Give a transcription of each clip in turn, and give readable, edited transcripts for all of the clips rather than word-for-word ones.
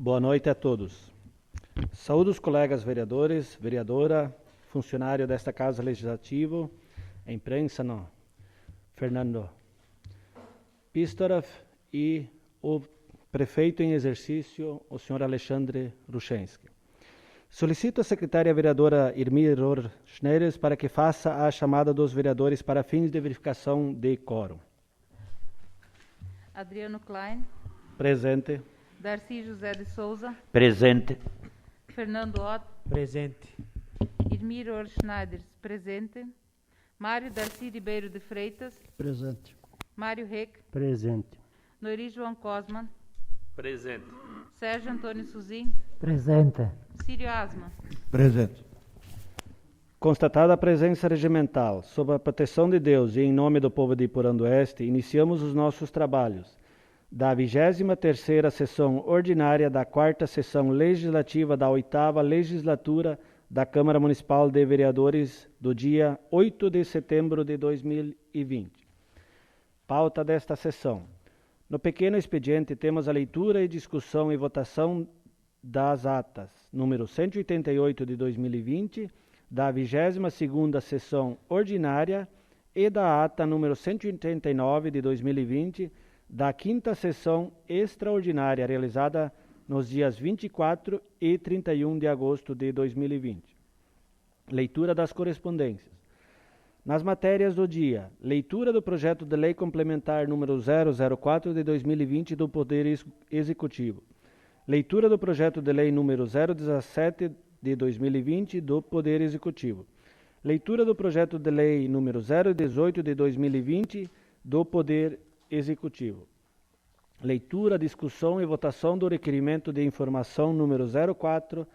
Boa noite a todos. Saúdo os colegas vereadores, vereadora, funcionário desta Casa Legislativa, a imprensa, não. Fernando Pistorov e o prefeito em exercício, o senhor Alexandre Ruchensky. Solicito a secretária vereadora Irmir Schneider para que faça a chamada dos vereadores para fins de verificação de quórum. Adriano Klein. Presente. Darcy José de Souza. Presente. Fernando Ott. Presente. Irmir Schneider. Presente. Mário Darcy Ribeiro de Freitas. Presente. Mário Reck. Presente. Noiri João Cosman. Presente. Sérgio Antônio Suzin. Presente. Círio Asma. Presente. Constatada a presença regimental, sob a proteção de Deus e em nome do povo de Iporã do Oeste, iniciamos os nossos trabalhos da 23ª sessão ordinária da 4ª sessão legislativa da 8ª legislatura da Câmara Municipal de Vereadores do dia 8 de setembro de 2020. Pauta desta sessão. No pequeno expediente temos a leitura e discussão e votação das atas número 188 de 2020, da 22ª sessão ordinária e da ata número 189 de 2020, da 5ª sessão extraordinária realizada nos dias 24 e 31 de agosto de 2020. Leitura das correspondências. Nas matérias do dia, leitura do projeto de lei complementar número 004 de 2020 do Poder Executivo. Leitura do projeto de lei número 017 de 2020 do Poder Executivo. Leitura do projeto de lei número 018 de 2020 do Poder Executivo. Leitura, discussão e votação do requerimento de informação número 04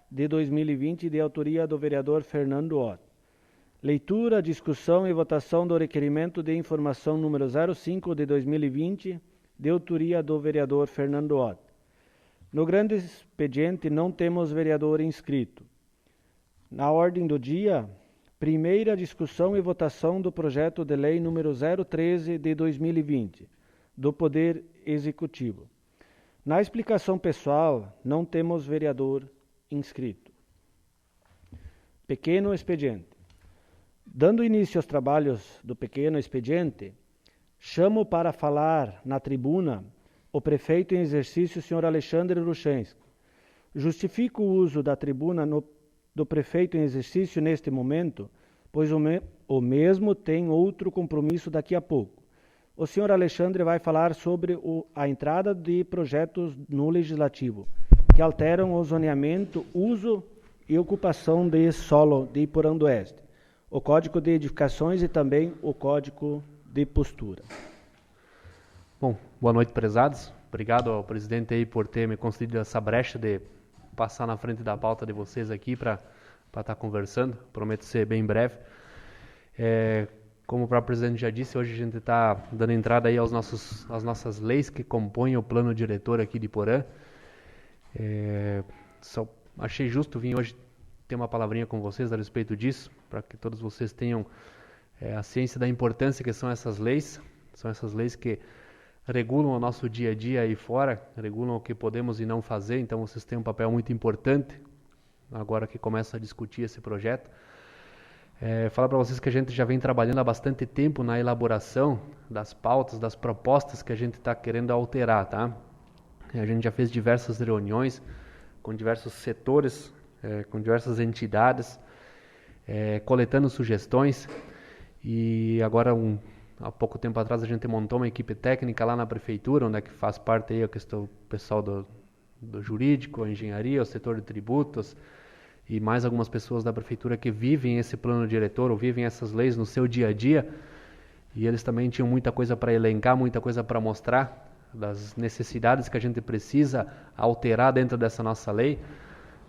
de 2020 de autoria do vereador Fernando Ott. Leitura, discussão e votação do requerimento de informação número 05 de 2020 de autoria do vereador Fernando Ott. No grande expediente não temos vereador inscrito. Na ordem do dia, primeira discussão e votação do projeto de lei número 013 de 2020, do Poder Executivo. Na explicação pessoal, não temos vereador inscrito. Pequeno expediente. Dando início aos trabalhos do pequeno expediente, chamo para falar na tribuna o prefeito em exercício, senhor Alexandre Ruchensky. Justifico o uso da tribuna do prefeito em exercício neste momento, pois o mesmo tem outro compromisso daqui a pouco. O senhor Alexandre vai falar sobre a entrada de projetos no Legislativo, que alteram o zoneamento, uso e ocupação de solo de Iporã do Oeste, o Código de Edificações e também o Código de Postura. Bom, boa noite, prezados. Obrigado ao presidente aí por ter me concedido essa brecha de passar na frente da pauta de vocês aqui para estar conversando. Prometo ser bem breve. Como o próprio presidente já disse, hoje a gente está dando entrada aí às nossas leis que compõem o plano diretor aqui de Iporã. Só achei justo vir hoje ter uma palavrinha com vocês a respeito disso, para que todos vocês tenham a ciência da importância que são essas leis. São essas leis que regulam o nosso dia a dia aí fora, regulam o que podemos e não fazer, então vocês têm um papel muito importante agora que começa a discutir esse projeto. Falar para vocês que a gente já vem trabalhando há bastante tempo na elaboração das pautas, das propostas que a gente está querendo alterar, tá? A gente já fez diversas reuniões com diversos setores, com diversas entidades, coletando sugestões, e agora há pouco tempo atrás a gente montou uma equipe técnica lá na prefeitura, onde é que faz parte aí o pessoal do jurídico, a engenharia, o setor de tributos e mais algumas pessoas da prefeitura que vivem esse plano diretor ou vivem essas leis no seu dia a dia, e eles também tinham muita coisa para elencar, muita coisa para mostrar das necessidades que a gente precisa alterar dentro dessa nossa lei.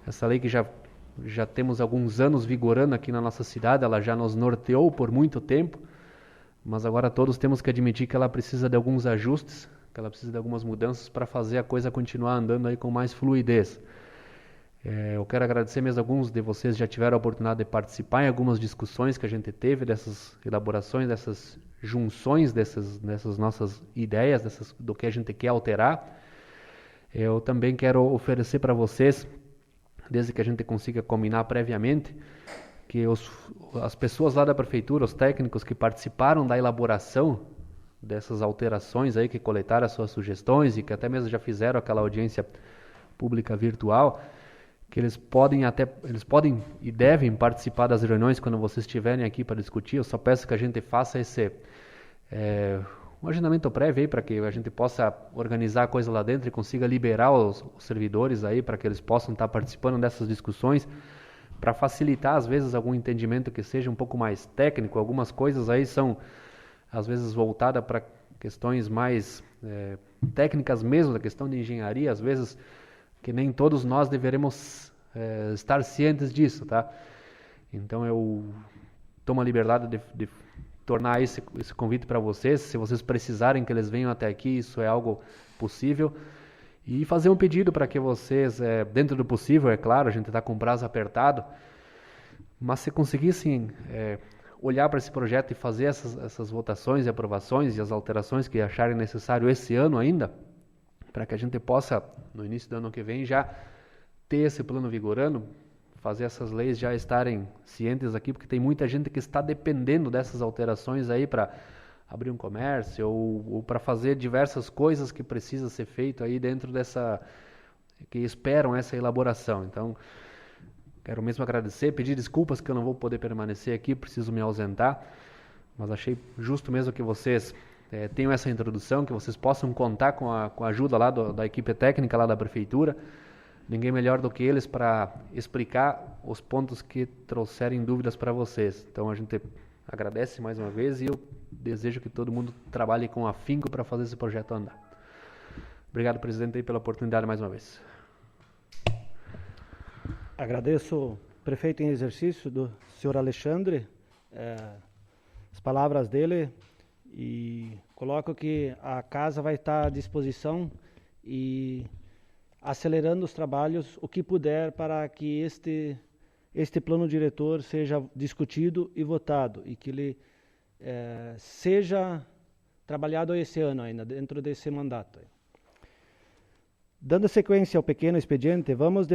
Essa lei que já temos alguns anos vigorando aqui na nossa cidade, ela já nos norteou por muito tempo, mas agora todos temos que admitir que ela precisa de alguns ajustes, que ela precisa de algumas mudanças para fazer a coisa continuar andando aí com mais fluidez. Eu quero agradecer mesmo, alguns de vocês já tiveram a oportunidade de participar em algumas discussões que a gente teve, dessas elaborações, dessas junções, dessas nossas ideias, do que a gente quer alterar. Eu também quero oferecer para vocês, desde que a gente consiga combinar previamente, que as pessoas lá da prefeitura, os técnicos que participaram da elaboração dessas alterações aí, que coletaram as suas sugestões e que até mesmo já fizeram aquela audiência pública virtual, que eles podem e devem participar das reuniões quando vocês estiverem aqui para discutir. Eu só peço que a gente faça um agendamento prévio aí para que a gente possa organizar a coisa lá dentro e consiga liberar os servidores aí para que eles possam estar participando dessas discussões, para facilitar às vezes algum entendimento que seja um pouco mais técnico. Algumas coisas aí são às vezes voltadas para questões mais técnicas mesmo, da questão de engenharia, às vezes que nem todos nós deveremos estar cientes disso, tá? Então eu tomo a liberdade de tornar esse convite para vocês. Se vocês precisarem que eles venham até aqui, isso é algo possível. E fazer um pedido para que vocês, dentro do possível, é claro, a gente está com o prazo apertado, mas se conseguissem olhar para esse projeto e fazer essas votações e aprovações e as alterações que acharem necessário esse ano ainda, para que a gente possa, no início do ano que vem, já ter esse plano vigorando, fazer essas leis já estarem cientes aqui, porque tem muita gente que está dependendo dessas alterações aí para abrir um comércio ou para fazer diversas coisas que precisa ser feito aí dentro que esperam essa elaboração. Então, quero mesmo agradecer, pedir desculpas que eu não vou poder permanecer aqui, preciso me ausentar, mas achei justo mesmo que vocês tenham essa introdução, que vocês possam contar com a ajuda lá da equipe técnica lá da prefeitura. Ninguém melhor do que eles para explicar os pontos que trouxerem dúvidas para vocês. Então a gente agradece mais uma vez e eu desejo que todo mundo trabalhe com afinco para fazer esse projeto andar. Obrigado, presidente, pela oportunidade mais uma vez. Agradeço o prefeito em exercício, do senhor Alexandre, as palavras dele, e coloco que a casa vai estar à disposição e acelerando os trabalhos o que puder para que este plano diretor seja discutido e votado e que ele seja trabalhado esse ano ainda, dentro desse mandato. Dando sequência ao pequeno expediente, vamos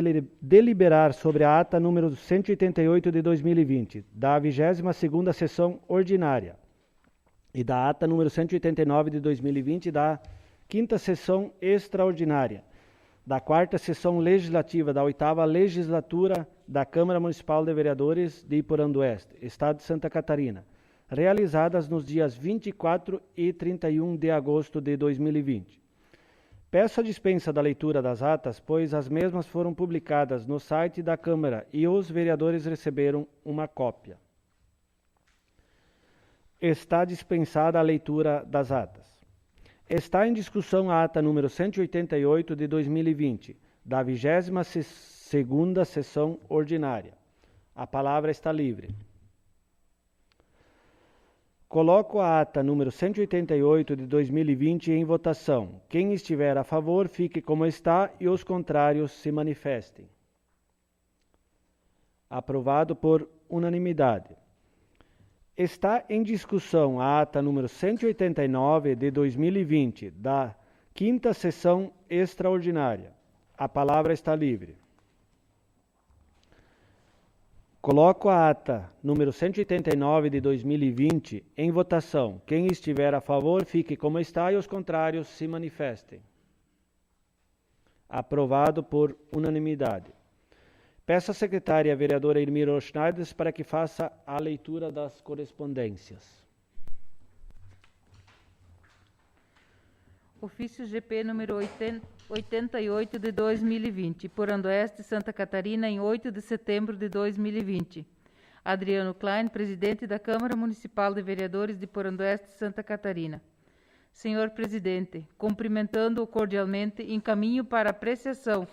deliberar sobre a ata número 188 de 2020, da 22ª sessão ordinária, e da ata número 189 de 2020, da 5ª sessão extraordinária, da 4ª sessão legislativa da 8ª legislatura da Câmara Municipal de Vereadores de Iporã do Oeste, Estado de Santa Catarina, realizadas nos dias 24 e 31 de agosto de 2020. Peço a dispensa da leitura das atas, pois as mesmas foram publicadas no site da Câmara e os vereadores receberam uma cópia. Está dispensada a leitura das atas. Está em discussão a ata número 188 de 2020, da 22ª sessão ordinária. A palavra está livre. Coloco a ata número 188 de 2020 em votação. Quem estiver a favor, fique como está e os contrários se manifestem. Aprovado por unanimidade. Está em discussão a ata número 189 de 2020, da 5ª sessão extraordinária. A palavra está livre. Coloco a ata número 189 de 2020 em votação. Quem estiver a favor, fique como está e os contrários se manifestem. Aprovado por unanimidade. Peço à secretária, a vereadora Irmira Schneider, para que faça a leitura das correspondências. Ofício GP número 88 de 2020, Iporã do Oeste, Santa Catarina, em 8 de setembro de 2020. Adriano Klein, presidente da Câmara Municipal de Vereadores de Iporã do Oeste, Santa Catarina. Senhor presidente, cumprimentando-o cordialmente, encaminho para apreciação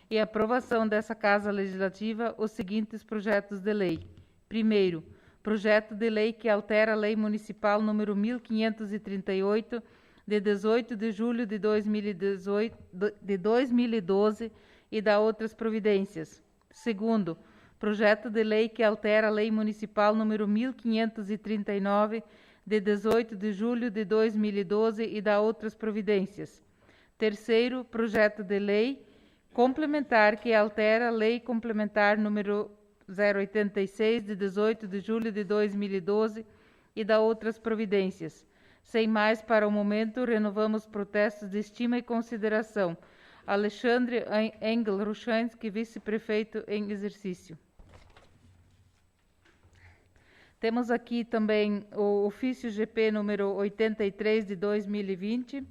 e aprovação dessa Casa Legislativa os seguintes projetos de lei. Primeiro, projeto de lei que altera a Lei Municipal número 1538, de 18 de julho de 2012 e da outras providências. Segundo, projeto de lei que altera a Lei Municipal número 1539, de 18 de julho de 2012 e da outras providências. Terceiro, projeto de lei complementar que altera a Lei Complementar número 086, de 18 de julho de 2012 e dá outras providências. Sem mais, para o momento, renovamos protestos de estima e consideração. Alexandre Engel Ruchansky, vice-prefeito em exercício. Temos aqui também o ofício GP número 83 de 2020,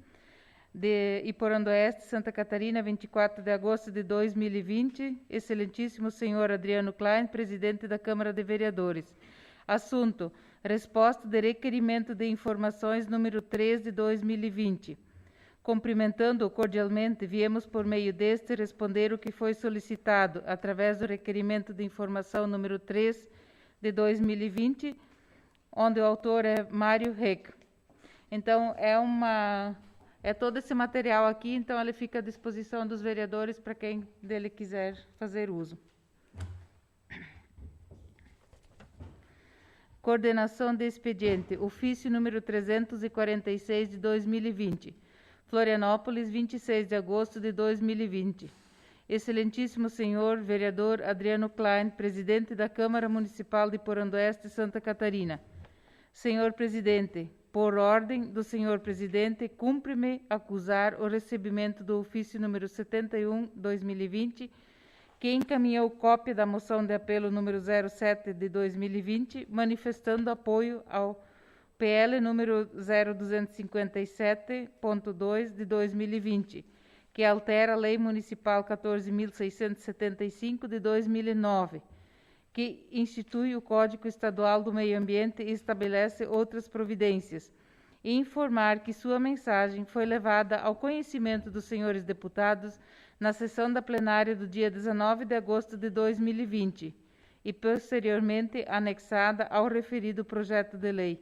de Iporã-do-Oeste, Santa Catarina, 24 de agosto de 2020. Excelentíssimo senhor Adriano Klein, presidente da Câmara de Vereadores. Assunto: resposta de requerimento de informações número 3 de 2020. Cumprimentando-o cordialmente, viemos por meio deste responder o que foi solicitado através do requerimento de informação número 3 de 2020, onde o autor é Mário Reck. Então, é todo esse material aqui, então ele fica à disposição dos vereadores para quem dele quiser fazer uso. Coordenação de expediente, ofício número 346 de 2020, Florianópolis, 26 de agosto de 2020. Excelentíssimo senhor vereador Adriano Klein, presidente da Câmara Municipal de Iporã-do-Oeste, Santa Catarina. Senhor presidente, por ordem do senhor presidente, cumpre-me acusar o recebimento do ofício número 71/2020, que encaminhou cópia da moção de apelo número 07 de 2020, manifestando apoio ao PL número 0257.2 de 2020, que altera a Lei Municipal 14.675 de 2009, que institui o Código Estadual do Meio Ambiente e estabelece outras providências, e informar que sua mensagem foi levada ao conhecimento dos senhores deputados na sessão da plenária do dia 19 de agosto de 2020 e posteriormente anexada ao referido projeto de lei.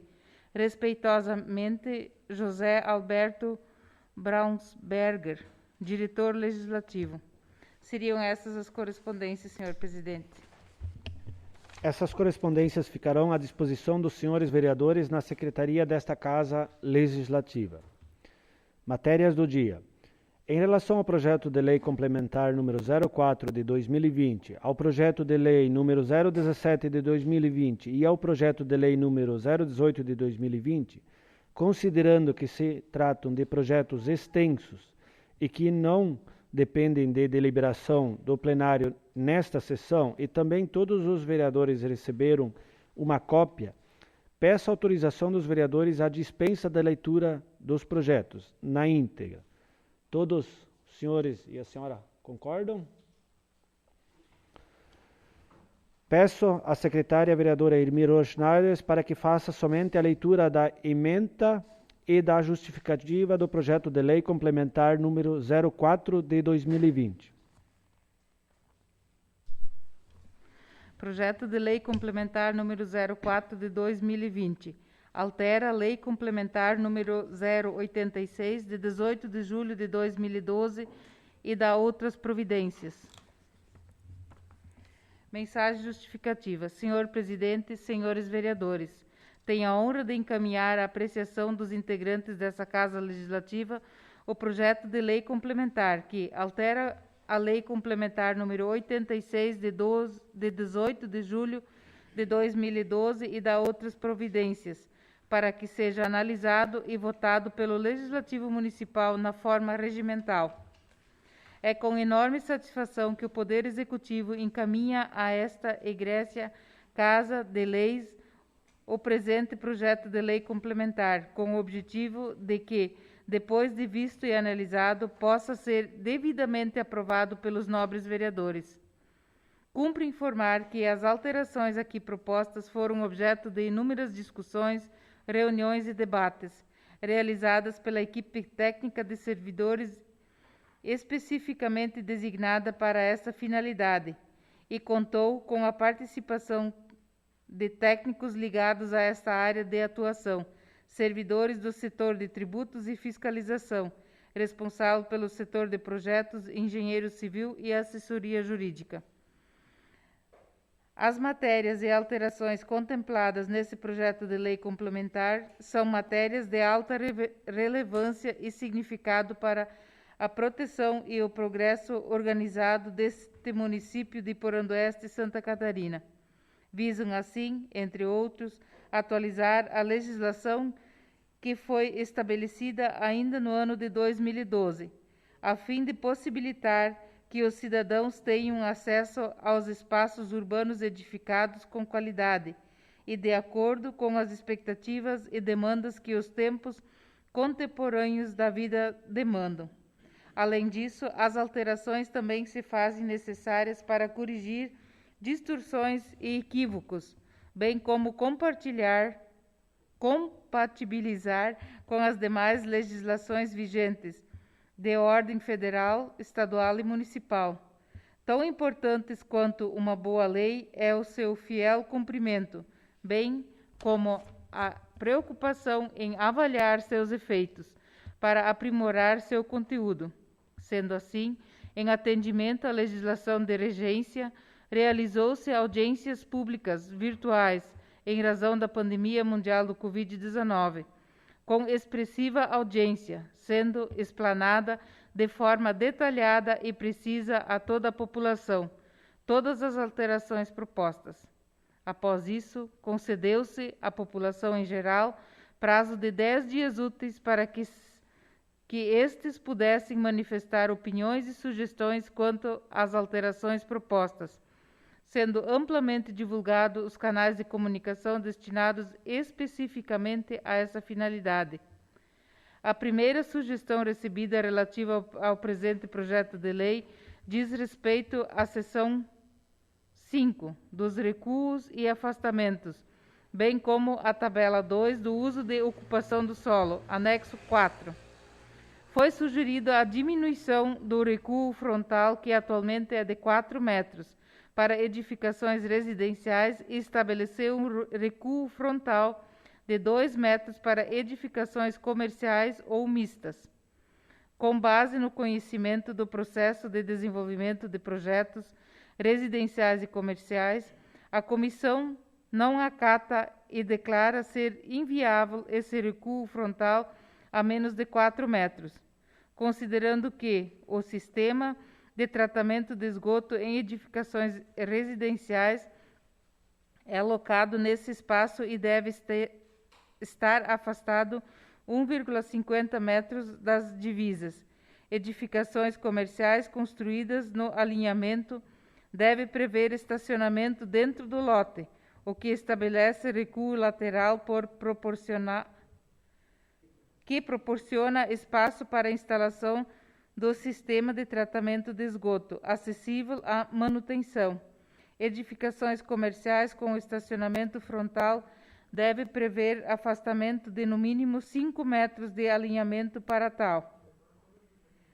Respeitosamente, José Alberto Braunsberger, diretor legislativo. Seriam essas as correspondências, senhor presidente. Essas correspondências ficarão à disposição dos senhores vereadores na secretaria desta Casa Legislativa. Matérias do dia. Em relação ao projeto de lei complementar número 04 de 2020, ao projeto de lei número 017 de 2020 e ao projeto de lei número 018 de 2020, considerando que se tratam de projetos extensos e que não dependem de deliberação do plenário nesta sessão e também todos os vereadores receberam uma cópia, peço autorização dos vereadores à dispensa da leitura dos projetos na íntegra. Todos os senhores e a senhora concordam? Peço à secretária vereadora Irmir Schneider para que faça somente a leitura da ementa e da justificativa do projeto de lei complementar número 04 de 2020. Projeto de lei complementar número 04 de 2020. Altera a Lei Complementar número 086, de 18 de julho de 2012 e dá outras providências. Mensagem justificativa. Senhor presidente, senhores vereadores, tenho a honra de encaminhar à apreciação dos integrantes dessa Casa Legislativa o projeto de lei complementar que altera a Lei Complementar número 86, de 18 de julho de 2012 e dá outras providências, para que seja analisado e votado pelo Legislativo Municipal na forma regimental. É com enorme satisfação que o Poder Executivo encaminha a esta egrégia Casa de Leis o presente projeto de lei complementar, com o objetivo de que, depois de visto e analisado, possa ser devidamente aprovado pelos nobres vereadores. Cumpre informar que as alterações aqui propostas foram objeto de inúmeras discussões, reuniões e debates, realizadas pela equipe técnica de servidores especificamente designada para essa finalidade, e contou com a participação de técnicos ligados a esta área de atuação, servidores do setor de tributos e fiscalização, responsável pelo setor de projetos, engenheiro civil e assessoria jurídica. As matérias e alterações contempladas nesse projeto de lei complementar são matérias de alta relevância e significado para a proteção e o progresso organizado deste município de Porandoeste, Santa Catarina. Visam, assim, entre outros, atualizar a legislação que foi estabelecida ainda no ano de 2012, a fim de possibilitar que os cidadãos tenham acesso aos espaços urbanos edificados com qualidade e de acordo com as expectativas e demandas que os tempos contemporâneos da vida demandam. Além disso, as alterações também se fazem necessárias para corrigir distorções e equívocos, bem como compatibilizar com as demais legislações vigentes, de ordem federal, estadual e municipal. Tão importantes quanto uma boa lei é o seu fiel cumprimento, bem como a preocupação em avaliar seus efeitos, para aprimorar seu conteúdo. Sendo assim, em atendimento à legislação de regência, realizou-se audiências públicas virtuais em razão da pandemia mundial do Covid-19, com expressiva audiência, sendo explanada de forma detalhada e precisa a toda a população todas as alterações propostas. Após isso, concedeu-se à população em geral prazo de 10 dias úteis para que estes pudessem manifestar opiniões e sugestões quanto às alterações propostas, sendo amplamente divulgados os canais de comunicação destinados especificamente a essa finalidade. A primeira sugestão recebida relativa ao presente projeto de lei diz respeito à seção 5 dos recuos e afastamentos, bem como a tabela 2 do uso de ocupação do solo, anexo 4. Foi sugerida a diminuição do recuo frontal, que atualmente é de 4 metros, para edificações residenciais, e estabeleceu um recuo frontal de 2 metros para edificações comerciais ou mistas. Com base no conhecimento do processo de desenvolvimento de projetos residenciais e comerciais, a comissão não acata e declara ser inviável esse recuo frontal a menos de 4 metros, considerando que o sistema de tratamento de esgoto em edificações residenciais é alocado nesse espaço e deve estar afastado 1,50 metros das divisas. Edificações comerciais construídas no alinhamento deve prever estacionamento dentro do lote, o que estabelece recuo lateral que proporciona espaço para a instalação do sistema de tratamento de esgoto, acessível à manutenção. Edificações comerciais com estacionamento frontal deve prever afastamento de no mínimo 5 metros de alinhamento para tal.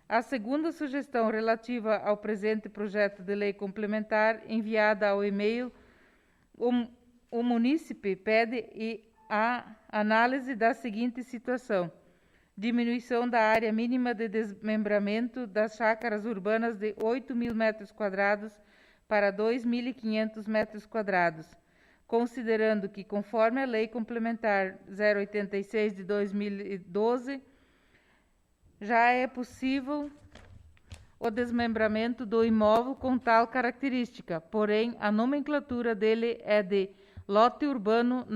A segunda sugestão relativa ao presente projeto de lei complementar, enviada ao e-mail, o munícipe pede a análise da seguinte situação: diminuição da área mínima de desmembramento das chácaras urbanas de 8.000 metros quadrados para 2.500 metros quadrados, considerando que, conforme a Lei Complementar 086 de 2012, já é possível o desmembramento do imóvel com tal característica, porém a nomenclatura dele é de lote urbano,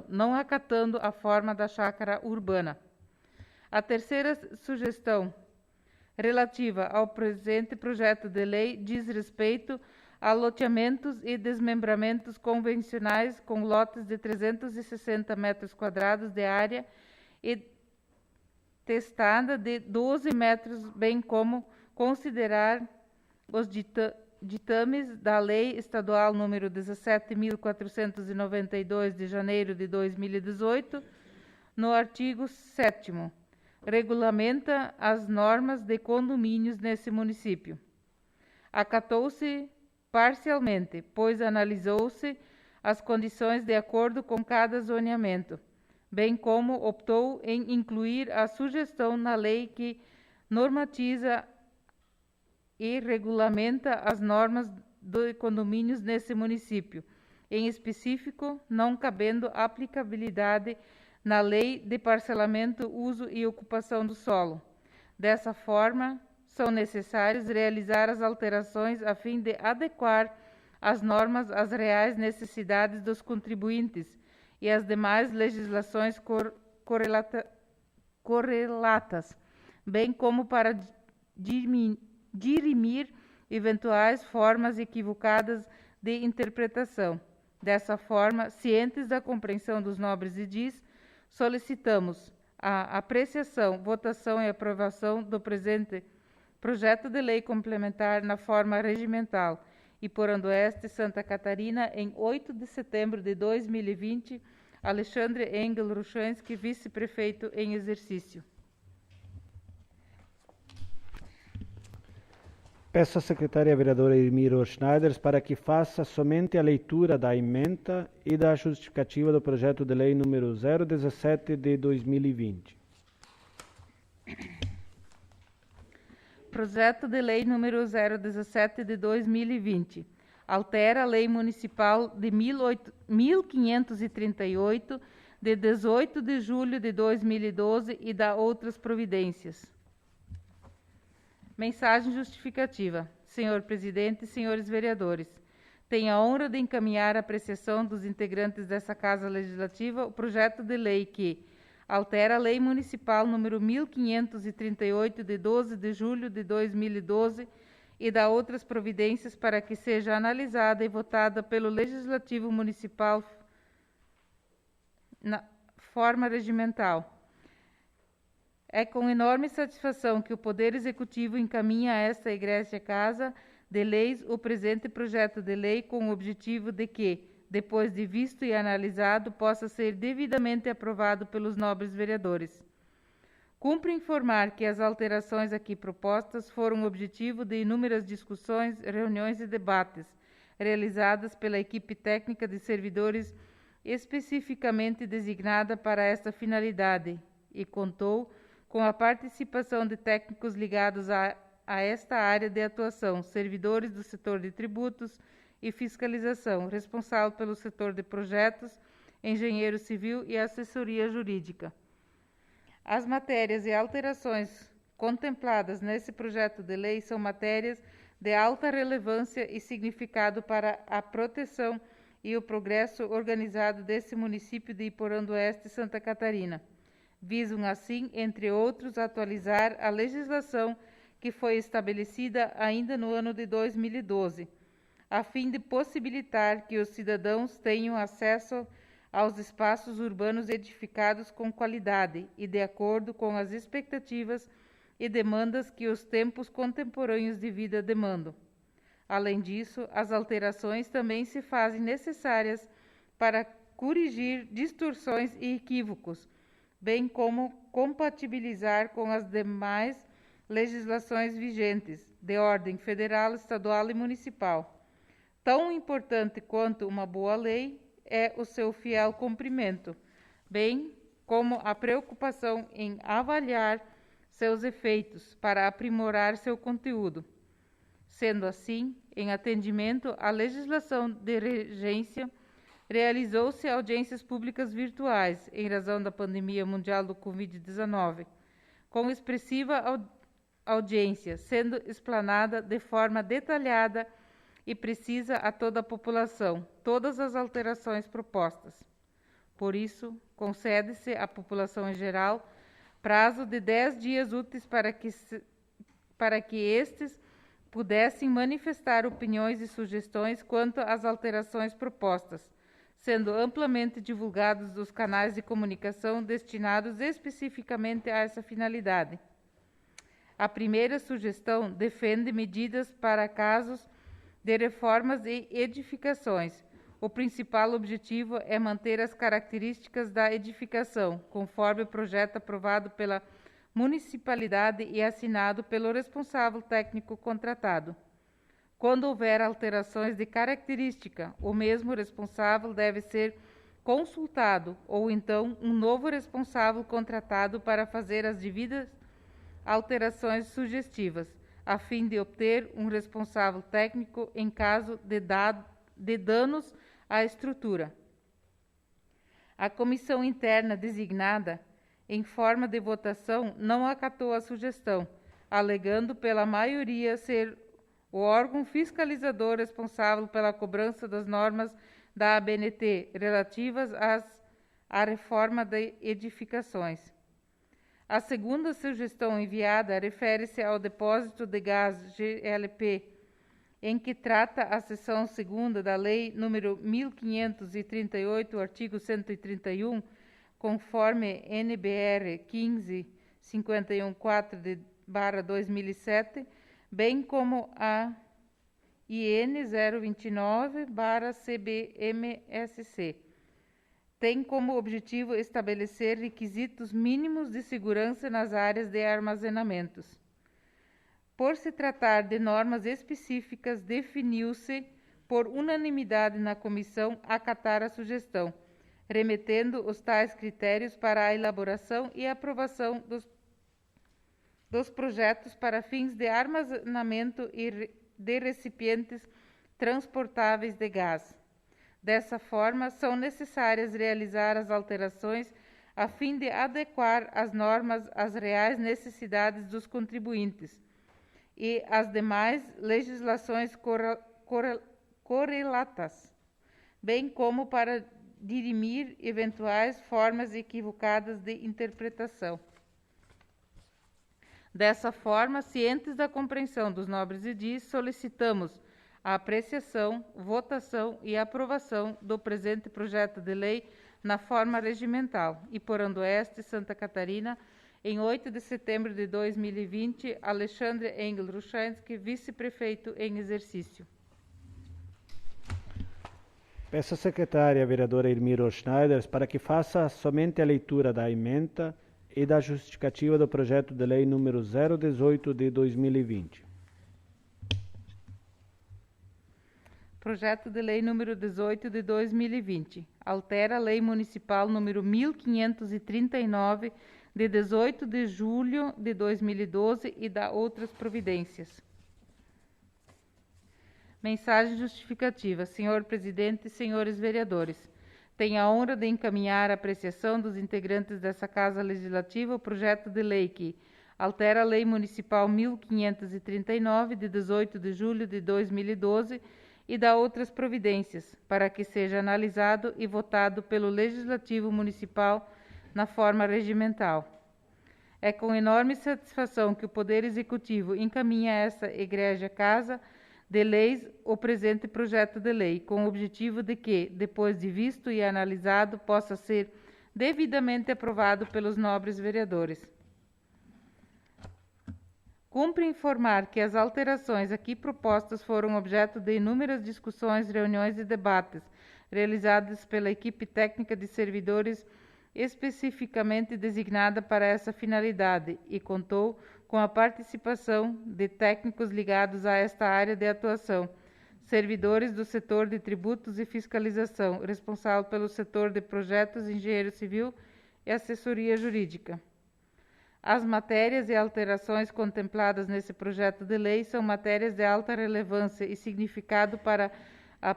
não acatando a forma da chácara urbana. A terceira sugestão, relativa ao presente projeto de lei, diz respeito a loteamentos e desmembramentos convencionais com lotes de 360 metros quadrados de área e testada de 12 metros, bem como considerar os ditames da Lei Estadual número 17.492 de janeiro de 2018, no artigo 7º, regulamenta as normas de condomínios nesse município. Acatou-se parcialmente, pois analisou-se as condições de acordo com cada zoneamento, bem como optou em incluir a sugestão na lei que normatiza e regulamenta as normas de condomínios nesse município, em específico, não cabendo aplicabilidade na Lei de Parcelamento, Uso e Ocupação do Solo, Dessa forma, são necessários realizar as alterações a fim de adequar as normas às reais necessidades dos contribuintes e às demais legislações correlatas, bem como para dirimir eventuais formas equivocadas de interpretação. Dessa forma, cientes da compreensão dos nobres edis, solicitamos a apreciação, votação e aprovação do presente projeto de lei complementar na forma regimental e por Oeste, Santa Catarina, em 8 de setembro de 2020, Alexandre Engel Ruchansky, vice-prefeito em exercício. Peço à secretária vereadora Irmiro Schneider para que faça somente a leitura da ementa e da justificativa do projeto de lei número 017 de 2020. Projeto de lei número 017 de 2020. Altera a lei municipal de 1538, de 18 de julho de 2012 e dá outras providências. Mensagem justificativa. Senhor presidente e senhores vereadores, tenho a honra de encaminhar a apreciação dos integrantes dessa Casa Legislativa o projeto de lei que altera a Lei Municipal número 1538, de 12 de julho de 2012, e dá outras providências para que seja analisada e votada pelo Legislativo Municipal na forma regimental. É com enorme satisfação que o Poder Executivo encaminha a esta Egrégia Casa de Leis o presente projeto de lei com o objetivo de que, depois de visto e analisado, possa ser devidamente aprovado pelos nobres vereadores. Cumpre informar que as alterações aqui propostas foram objetivo de inúmeras discussões, reuniões e debates realizadas pela equipe técnica de servidores especificamente designada para esta finalidade e contou com a participação de técnicos ligados a esta área de atuação, servidores do setor de tributos e fiscalização, responsável pelo setor de projetos, engenheiro civil e assessoria jurídica. As matérias e alterações contempladas nesse projeto de lei são matérias de alta relevância e significado para a proteção e o progresso organizado desse município de Iporã do Oeste, Santa Catarina. Visam, assim, entre outros, atualizar a legislação que foi estabelecida ainda no ano de 2012, a fim de possibilitar que os cidadãos tenham acesso aos espaços urbanos edificados com qualidade e de acordo com as expectativas e demandas que os tempos contemporâneos de vida demandam. Além disso, as alterações também se fazem necessárias para corrigir distorções e equívocos, bem como compatibilizar com as demais legislações vigentes, de ordem federal, estadual e municipal. Tão importante quanto uma boa lei é o seu fiel cumprimento, bem como a preocupação em avaliar seus efeitos para aprimorar seu conteúdo. Sendo assim, em atendimento à legislação de regência, realizou-se audiências públicas virtuais em razão da pandemia mundial do Covid-19, com expressiva audiência, sendo explanada de forma detalhada e precisa a toda a população todas as alterações propostas. Por isso, concede-se à população em geral prazo de 10 dias úteis para que estes pudessem manifestar opiniões e sugestões quanto às alterações propostas, sendo amplamente divulgados dos canais de comunicação destinados especificamente a essa finalidade. A primeira sugestão defende medidas para casos de reformas e edificações. O principal objetivo é manter as características da edificação, conforme o projeto aprovado pela municipalidade e assinado pelo responsável técnico contratado. Quando houver alterações de característica, o mesmo responsável deve ser consultado ou então um novo responsável contratado para fazer as devidas alterações sugestivas, a fim de obter um responsável técnico em caso de danos à estrutura. A comissão interna designada em forma de votação, não acatou a sugestão, alegando pela maioria ser o órgão fiscalizador responsável pela cobrança das normas da ABNT relativas à reforma de edificações. A segunda sugestão enviada refere-se ao depósito de gás GLP, em que trata a seção 2ª da Lei nº 1538, artigo 131, conforme NBR 15.51.4/2007, bem como a IN 029/CBMSC. Tem como objetivo estabelecer requisitos mínimos de segurança nas áreas de armazenamentos. Por se tratar de normas específicas, definiu-se por unanimidade na comissão acatar a sugestão, remetendo os tais critérios para a elaboração e aprovação dos projetos para fins de armazenamento e de recipientes transportáveis de gás. Dessa forma, são necessárias realizar as alterações a fim de adequar as normas às reais necessidades dos contribuintes e às demais legislações correlatas, bem como para dirimir eventuais formas equivocadas de interpretação. Dessa forma, cientes da compreensão dos nobres edis, solicitamos a apreciação, votação e aprovação do presente projeto de lei na forma regimental. E por Oeste, Santa Catarina, em 8 de setembro de 2020, Alexandre Engel Ruchansky, vice-prefeito em exercício. Peço à secretária, a vereadora Irmiro Schneider, para que faça somente a leitura da ementa e da justificativa do projeto de lei número 018 de 2020. Projeto de lei número 18 de 2020. Altera a lei municipal número 1539 de 18 de julho de 2012 e dá outras providências. Mensagem justificativa. Senhor presidente e senhores vereadores, tenho a honra de encaminhar a apreciação dos integrantes dessa Casa Legislativa o projeto de lei que altera a Lei Municipal 1539, de 18 de julho de 2012, e dá outras providências, para que seja analisado e votado pelo Legislativo Municipal na forma regimental. É com enorme satisfação que o Poder Executivo encaminha a esta egrégia Casa de Leis o presente projeto de lei, com o objetivo de que, depois de visto e analisado, possa ser devidamente aprovado pelos nobres vereadores. Cumpre informar que as alterações aqui propostas foram objeto de inúmeras discussões, reuniões e debates realizados pela equipe técnica de servidores especificamente designada para essa finalidade e contou com a participação de técnicos ligados a esta área de atuação, servidores do setor de tributos e fiscalização, responsável pelo setor de projetos, engenheiro civil e assessoria jurídica. As matérias e alterações contempladas nesse projeto de lei são matérias de alta relevância e significado para a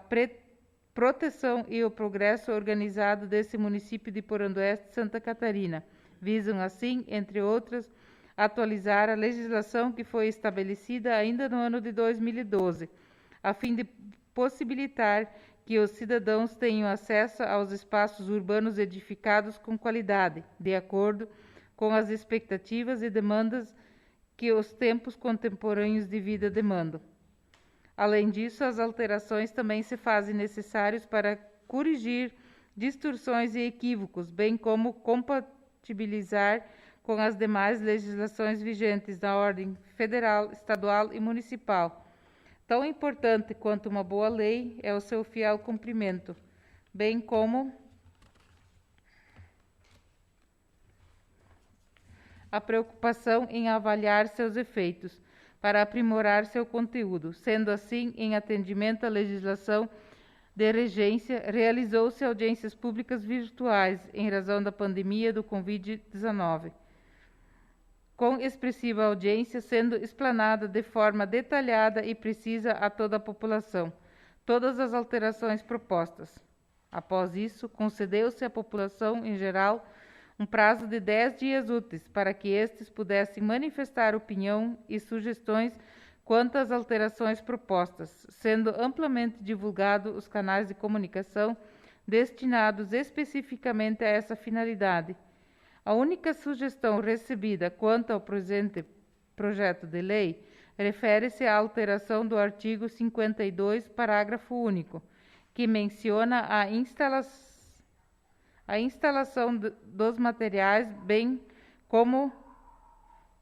proteção e o progresso organizado desse município de Porandoeste, Santa Catarina. Visam, assim, entre outras, atualizar a legislação que foi estabelecida ainda no ano de 2012, a fim de possibilitar que os cidadãos tenham acesso aos espaços urbanos edificados com qualidade, de acordo com as expectativas e demandas que os tempos contemporâneos de vida demandam. Além disso, as alterações também se fazem necessárias para corrigir distorções e equívocos, bem como compatibilizar com as demais legislações vigentes na ordem federal, estadual e municipal. Tão importante quanto uma boa lei é o seu fiel cumprimento, bem como a preocupação em avaliar seus efeitos, para aprimorar seu conteúdo. Sendo assim, em atendimento à legislação de regência, realizou-se audiências públicas virtuais, em razão da pandemia do Covid-19, com expressiva audiência sendo explanada de forma detalhada e precisa a toda a população todas as alterações propostas. Após isso, concedeu-se à população em geral um prazo de 10 dias úteis para que estes pudessem manifestar opinião e sugestões quanto às alterações propostas, sendo amplamente divulgado os canais de comunicação destinados especificamente a essa finalidade. A única sugestão recebida quanto ao presente projeto de lei refere-se à alteração do artigo 52, parágrafo único, que menciona a instalação dos materiais, bem como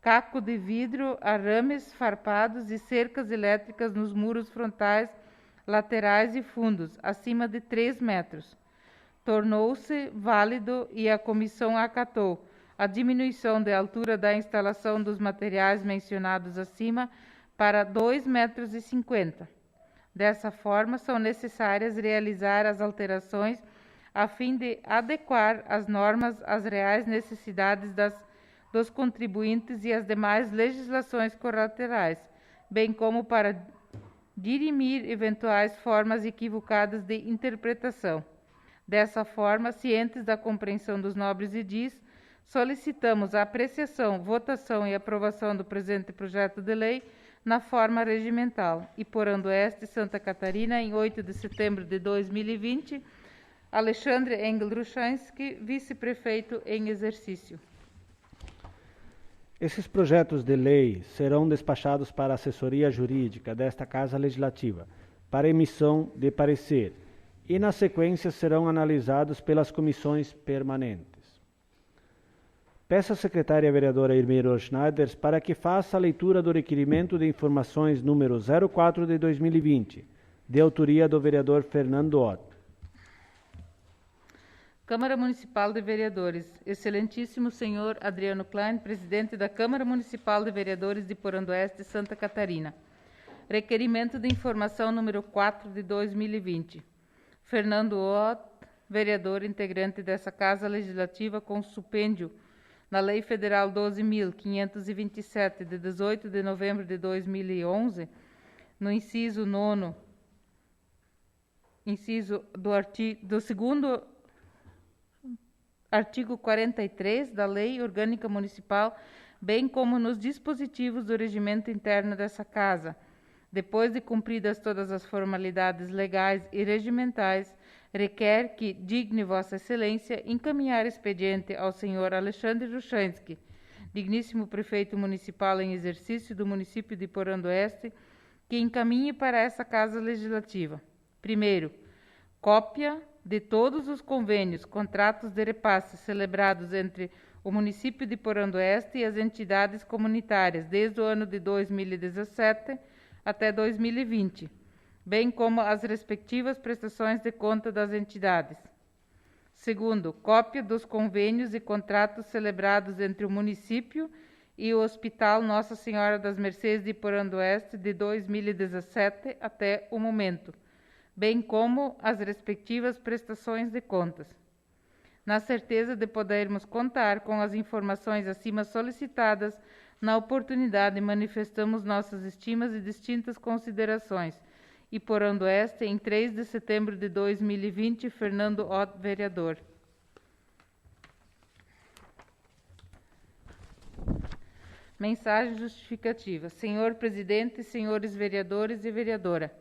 caco de vidro, arames farpados e cercas elétricas nos muros frontais, laterais e fundos, acima de 3 metros. Tornou-se válido e a comissão acatou a diminuição de altura da instalação dos materiais mencionados acima para 2,50 metros. Dessa forma, são necessárias realizar as alterações a fim de adequar as normas às reais necessidades dos contribuintes e às demais legislações colaterais, bem como para dirimir eventuais formas equivocadas de interpretação. Dessa forma, cientes da compreensão dos nobres edis, solicitamos a apreciação, votação e aprovação do presente projeto de lei na forma regimental. E por Oeste, Santa Catarina, em 8 de setembro de 2020, Alexandre Engel Ruchansky, vice-prefeito em exercício. Esses projetos de lei serão despachados para a assessoria jurídica desta Casa Legislativa para emissão de parecer e, na sequência, serão analisados pelas comissões permanentes. Peço à secretária vereadora Irmiro Schneider para que faça a leitura do requerimento de informações número 04 de 2020, de autoria do vereador Fernando Ott. Câmara Municipal de Vereadores. Excelentíssimo senhor Adriano Klein, presidente da Câmara Municipal de Vereadores de Porandoeste, Santa Catarina. Requerimento de informação número 4 de 2020. Fernando Ott, vereador integrante dessa Casa Legislativa com supêndio na Lei Federal 12.527, de 18 de novembro de 2011, no inciso 9, inciso do segundo artigo 43 da Lei Orgânica Municipal, bem como nos dispositivos do regimento interno dessa Casa. Depois de cumpridas todas as formalidades legais e regimentais, requer que digne Vossa Excelência encaminhar expediente ao senhor Alexandre Ruchansky, digníssimo prefeito municipal em exercício do município de Porandoeste, que encaminhe para essa Casa Legislativa. Primeiro, cópia de todos os convênios, contratos de repasse celebrados entre o município de Porandoeste e as entidades comunitárias desde o ano de 2017 até 2020, bem como as respectivas prestações de conta das entidades. Segundo, cópia dos convênios e contratos celebrados entre o município e o Hospital Nossa Senhora das Mercês de Porandoeste de 2017 até o momento, bem como as respectivas prestações de contas. Na certeza de podermos contar com as informações acima solicitadas, na oportunidade manifestamos nossas estimas e distintas considerações. E Porandoeste, em 3 de setembro de 2020, Fernando Ott, vereador. Mensagem justificativa. Senhor presidente, senhores vereadores e vereadora,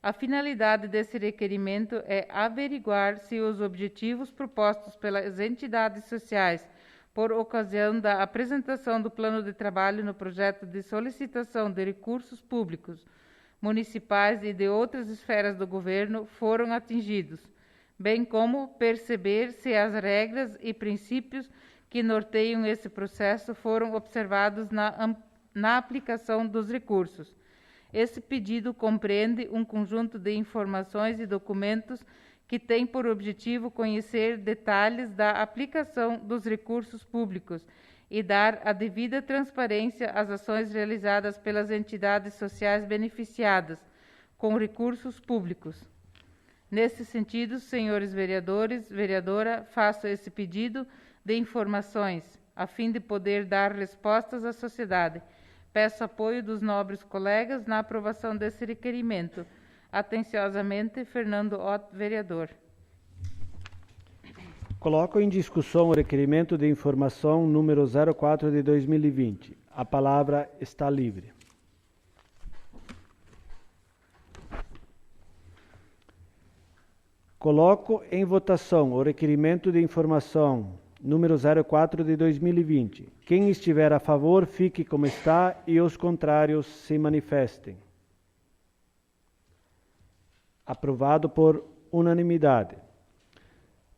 a finalidade desse requerimento é averiguar se os objetivos propostos pelas entidades sociais por ocasião da apresentação do plano de trabalho no projeto de solicitação de recursos públicos municipais e de outras esferas do governo foram atingidos, bem como perceber se as regras e princípios que norteiam esse processo foram observados na aplicação dos recursos. Esse pedido compreende um conjunto de informações e documentos que tem por objetivo conhecer detalhes da aplicação dos recursos públicos e dar a devida transparência às ações realizadas pelas entidades sociais beneficiadas com recursos públicos. Nesse sentido, senhores vereadores, vereadora, faço esse pedido de informações, a fim de poder dar respostas à sociedade. Peço apoio dos nobres colegas na aprovação desse requerimento. Atenciosamente, Fernando Ott, vereador. Coloco em discussão o requerimento de informação número 04 de 2020. A palavra está livre. Coloco em votação o requerimento de informação número 04 de 2020. Quem estiver a favor, fique como está e os contrários se manifestem. Aprovado por unanimidade.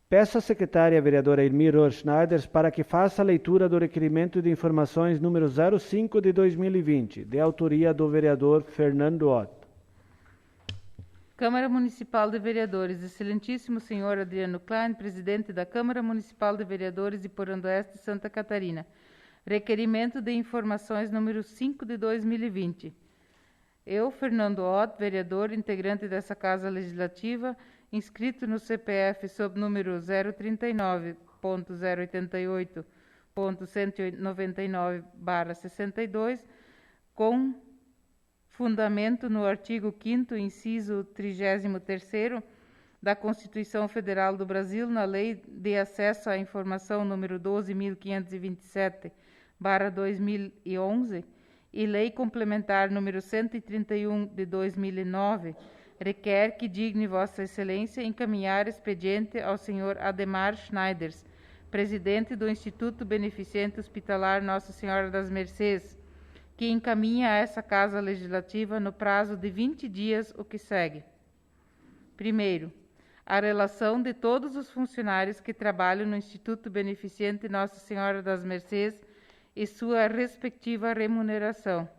Peço à secretária vereadora Elmira Schneiders para que faça a leitura do requerimento de informações número 05 de 2020, de autoria do vereador Fernando Ott. Câmara Municipal de Vereadores, excelentíssimo senhor Adriano Klein, presidente da Câmara Municipal de Vereadores de Porandoeste, Santa Catarina. Requerimento de informações número 5 de 2020. Eu, Fernando Ott, vereador, integrante dessa Casa Legislativa, inscrito no CPF sob número 039.088.199/62, com fundamento no artigo 5º, inciso 33º da Constituição Federal do Brasil, na Lei de Acesso à Informação número 12.527/2011 e Lei Complementar número 131 de 2009, requer que digne Vossa Excelência encaminhar expediente ao senhor Ademar Schneiders, presidente do Instituto Beneficente Hospitalar Nossa Senhora das Mercês, que encaminha a essa Casa Legislativa no prazo de 20 dias o que segue. Primeiro, a relação de todos os funcionários que trabalham no Instituto Beneficente Nossa Senhora das Mercês e sua respectiva remuneração.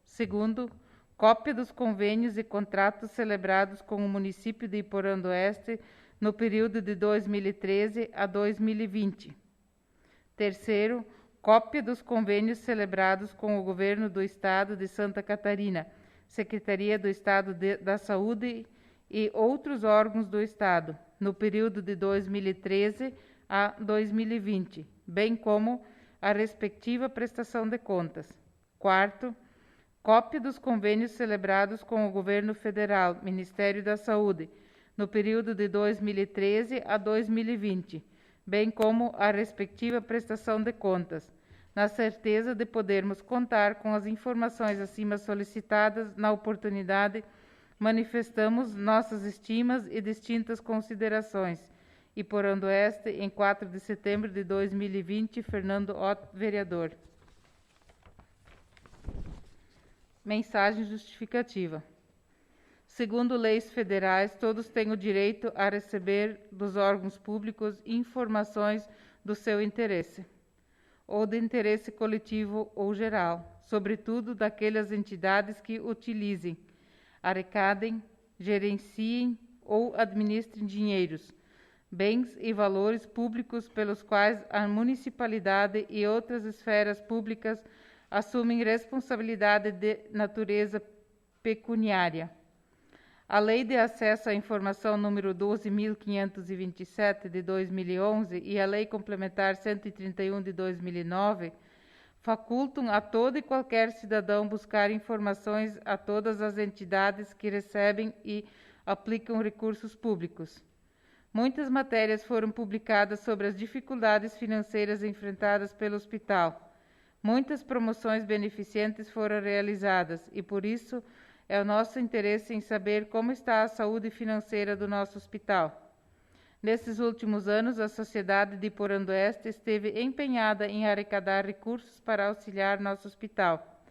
Segundo, cópia dos convênios e contratos celebrados com o município de Iporandoeste no período de 2013 a 2020. Terceiro, cópia dos convênios celebrados com o Governo do Estado de Santa Catarina, Secretaria do Estado da Saúde e outros órgãos do Estado, no período de 2013 a 2020, bem como a respectiva prestação de contas. Quarto, cópia dos convênios celebrados com o Governo Federal, Ministério da Saúde, no período de 2013 a 2020, bem como a respectiva prestação de contas. Na certeza de podermos contar com as informações acima solicitadas, na oportunidade, manifestamos nossas estimas e distintas considerações. Iporandoeste, em 4 de setembro de 2020, Fernando Ott, vereador. Mensagem justificativa. Segundo leis federais, todos têm o direito a receber dos órgãos públicos informações do seu interesse, ou de interesse coletivo ou geral, sobretudo daquelas entidades que utilizem, arrecadem, gerenciem ou administrem dinheiros, bens e valores públicos pelos quais a municipalidade e outras esferas públicas assumem responsabilidade de natureza pecuniária. A Lei de Acesso à Informação número 12.527 de 2011 e a Lei Complementar 131 de 2009 facultam a todo e qualquer cidadão buscar informações a todas as entidades que recebem e aplicam recursos públicos. Muitas matérias foram publicadas sobre as dificuldades financeiras enfrentadas pelo hospital. Muitas promoções beneficentes foram realizadas e, por isso, é o nosso interesse em saber como está a saúde financeira do nosso hospital. Nesses últimos anos, a sociedade de Iporandoeste esteve empenhada em arrecadar recursos para auxiliar nosso hospital.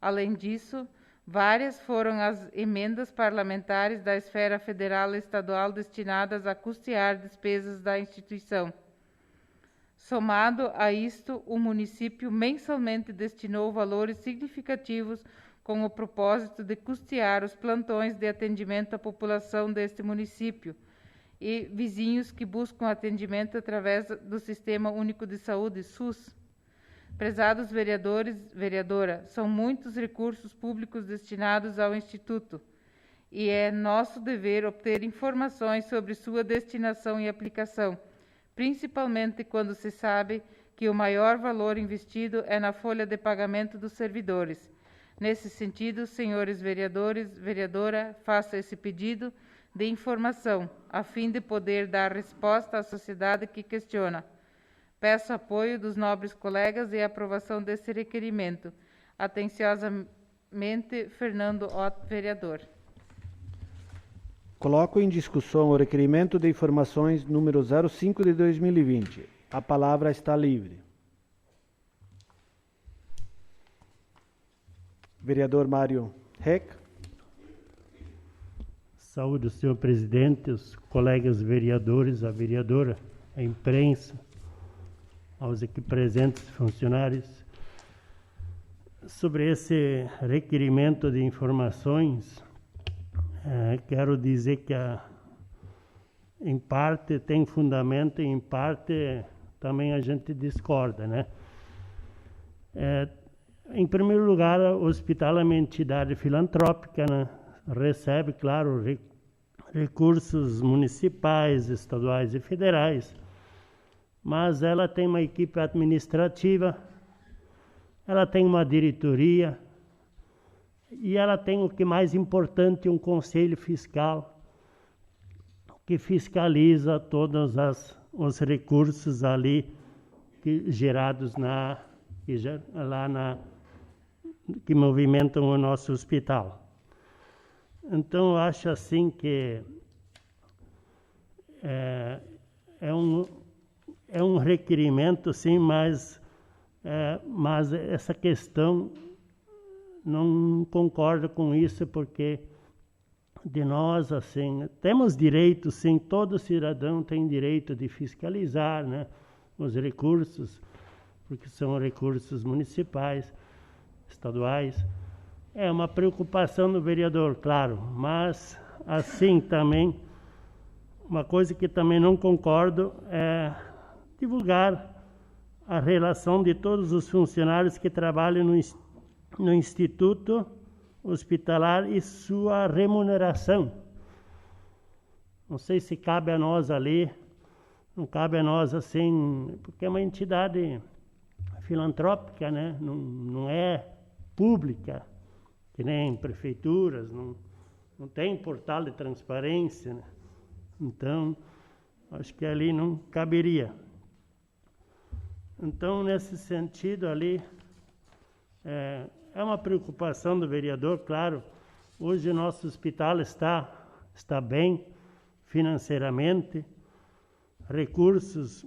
Além disso, várias foram as emendas parlamentares da esfera federal e estadual destinadas a custear despesas da instituição. Somado a isto, o município mensalmente destinou valores significativos com o propósito de custear os plantões de atendimento à população deste município e vizinhos que buscam atendimento através do Sistema Único de Saúde, SUS. Prezados vereadores, vereadora, são muitos recursos públicos destinados ao Instituto e é nosso dever obter informações sobre sua destinação e aplicação, principalmente quando se sabe que o maior valor investido é na folha de pagamento dos servidores. Nesse sentido, senhores vereadores, vereadora, faço esse pedido de informação, a fim de poder dar resposta à sociedade que questiona. Peço apoio dos nobres colegas e aprovação desse requerimento. Atenciosamente, Fernando Ott, vereador. Coloco em discussão o requerimento de informações número 05 de 2020. A palavra está livre. Vereador Mário Heck. Saúde, senhor presidente, os colegas vereadores, a vereadora, a imprensa, aos aqui presentes funcionários. Sobre esse requerimento de informações, quero dizer que em parte tem fundamento e em parte também a gente discorda, né? Em primeiro lugar, o hospital é uma entidade filantrópica, né? Recebe, claro, recursos municipais, estaduais e federais, mas ela tem uma equipe administrativa, ela tem uma diretoria e ela tem o que é mais importante, um conselho fiscal que fiscaliza todos os recursos ali gerados que movimentam o nosso hospital. Então, eu acho assim que é um requerimento, sim, mas essa questão não concordo com isso, porque de nós, assim, temos direito, sim, todo cidadão tem direito de fiscalizar, né, os recursos, porque são recursos municipais, estaduais. É uma preocupação do vereador, claro, mas assim também, uma coisa que também não concordo é divulgar a relação de todos os funcionários que trabalham no Instituto Hospitalar e sua remuneração. Não sei se cabe a nós ali, não cabe a nós assim, porque é uma entidade filantrópica, né? Não é pública, que nem prefeituras, não tem portal de transparência, né? Então, acho que ali não caberia. Então, nesse sentido ali, é uma preocupação do vereador, claro. Hoje o nosso hospital está bem financeiramente, recursos,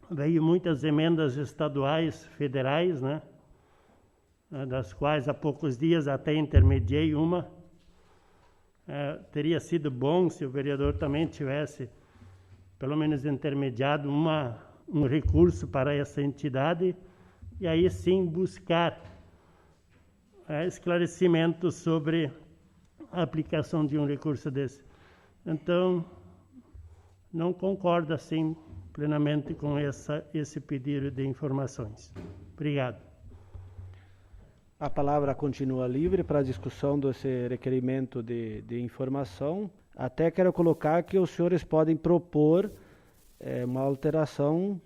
veio muitas emendas estaduais, federais, né? Das quais há poucos dias até intermediei uma. Teria sido bom se o vereador também tivesse, pelo menos intermediado, um recurso para essa entidade, e aí sim buscar esclarecimento sobre a aplicação de um recurso desse. Então, não concordo assim plenamente com esse pedido de informações. Obrigado. A palavra continua livre para a discussão desse requerimento de informação. Até quero colocar que os senhores podem propor uma alteração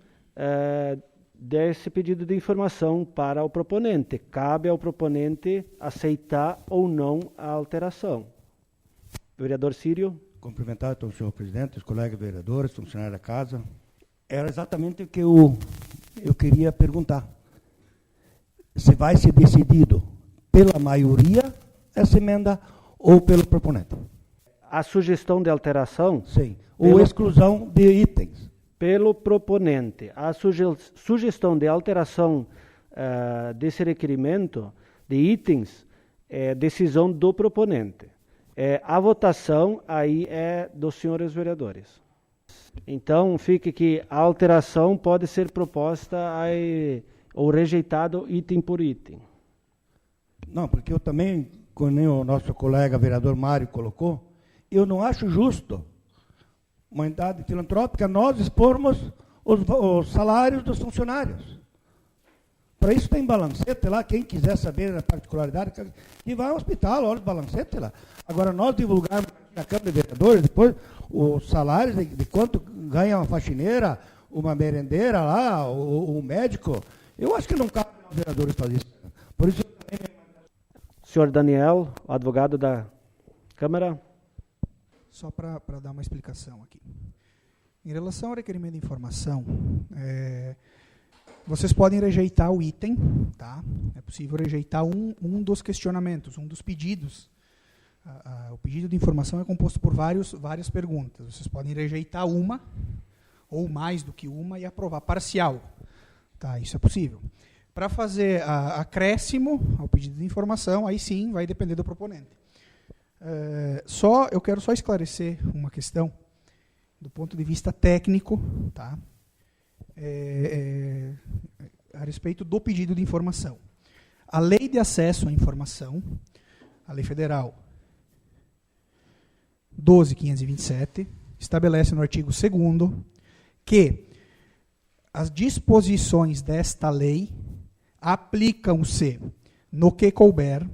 desse pedido de informação para o proponente. Cabe ao proponente aceitar ou não a alteração. Vereador Círio. Cumprimentar então, o senhor presidente, os colegas vereadores, funcionários da casa. Era exatamente o que eu queria perguntar. Se vai ser decidido pela maioria essa emenda ou pelo proponente? A sugestão de alteração? Sim. Ou exclusão de itens? Pelo proponente. A sugestão de alteração desse requerimento de itens é decisão do proponente. A votação aí é dos senhores vereadores. Então, fique que a alteração pode ser proposta ou rejeitado item por item. Não, porque eu também, como o nosso colega vereador Mário colocou, eu não acho justo uma entidade filantrópica nós expormos os salários dos funcionários. Para isso tem balancete lá, quem quiser saber a particularidade, que vai ao hospital, olha o balancete lá. Agora, nós divulgarmos na Câmara de Vereadores, depois, os salários de quanto ganha uma faxineira, uma merendeira lá, o médico, eu acho que não cabe aos vereadores fazer isso. Por isso, Senhor Daniel, advogado da Câmara. só para dar uma explicação aqui. Em relação ao requerimento de informação, vocês podem rejeitar o item, tá? É possível rejeitar um dos questionamentos, um dos pedidos. O pedido de informação é composto por várias perguntas. Vocês podem rejeitar uma, ou mais do que uma, e aprovar parcial. Tá? Isso é possível. Para fazer acréscimo ao pedido de informação, aí sim vai depender do proponente. Eu quero só esclarecer uma questão do ponto de vista técnico, tá? A respeito do pedido de informação. A Lei de Acesso à Informação, a Lei Federal 12.527, estabelece no artigo 2º que as disposições desta lei aplicam-se, no que couber,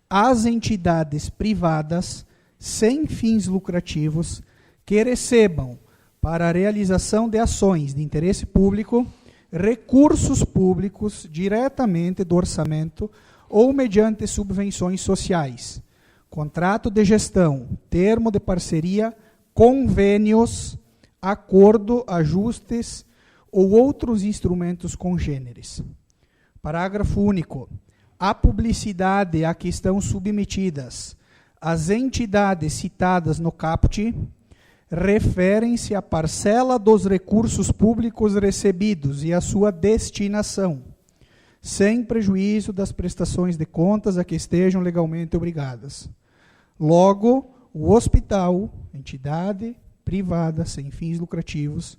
às entidades privadas sem fins lucrativos que recebam, para a realização de ações de interesse público, recursos públicos diretamente do orçamento ou mediante subvenções sociais, contrato de gestão, termo de parceria, convênios, acordo, ajustes ou outros instrumentos congêneres. Parágrafo único. A publicidade a que estão submetidas as entidades citadas no caput referem-se à parcela dos recursos públicos recebidos e à sua destinação, sem prejuízo das prestações de contas a que estejam legalmente obrigadas. Logo, o hospital, entidade privada sem fins lucrativos,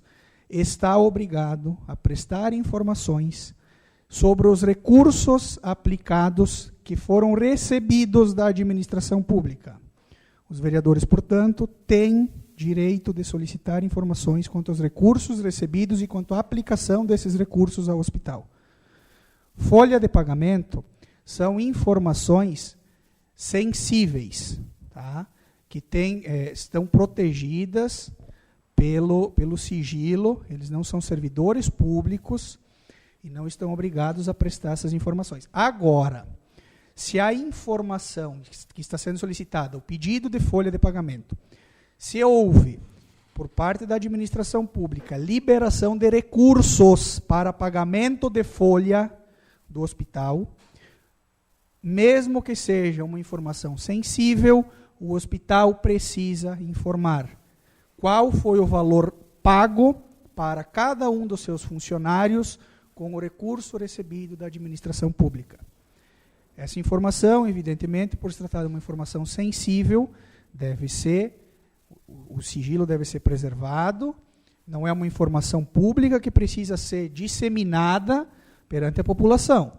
está obrigado a prestar informações sobre os recursos aplicados que foram recebidos da administração pública. Os vereadores, portanto, têm direito de solicitar informações quanto aos recursos recebidos e quanto à aplicação desses recursos ao hospital. Folha de pagamento são informações sensíveis, tá? Que estão protegidas pelo sigilo, eles não são servidores públicos e não estão obrigados a prestar essas informações. Agora, se a informação que está sendo solicitada, o pedido de folha de pagamento, se houve, por parte da administração pública, liberação de recursos para pagamento de folha do hospital, mesmo que seja uma informação sensível, o hospital precisa informar qual foi o valor pago para cada um dos seus funcionários com o recurso recebido da administração pública. Essa informação, evidentemente, por se tratar de uma informação sensível, o sigilo deve ser preservado, não é uma informação pública que precisa ser disseminada perante a população.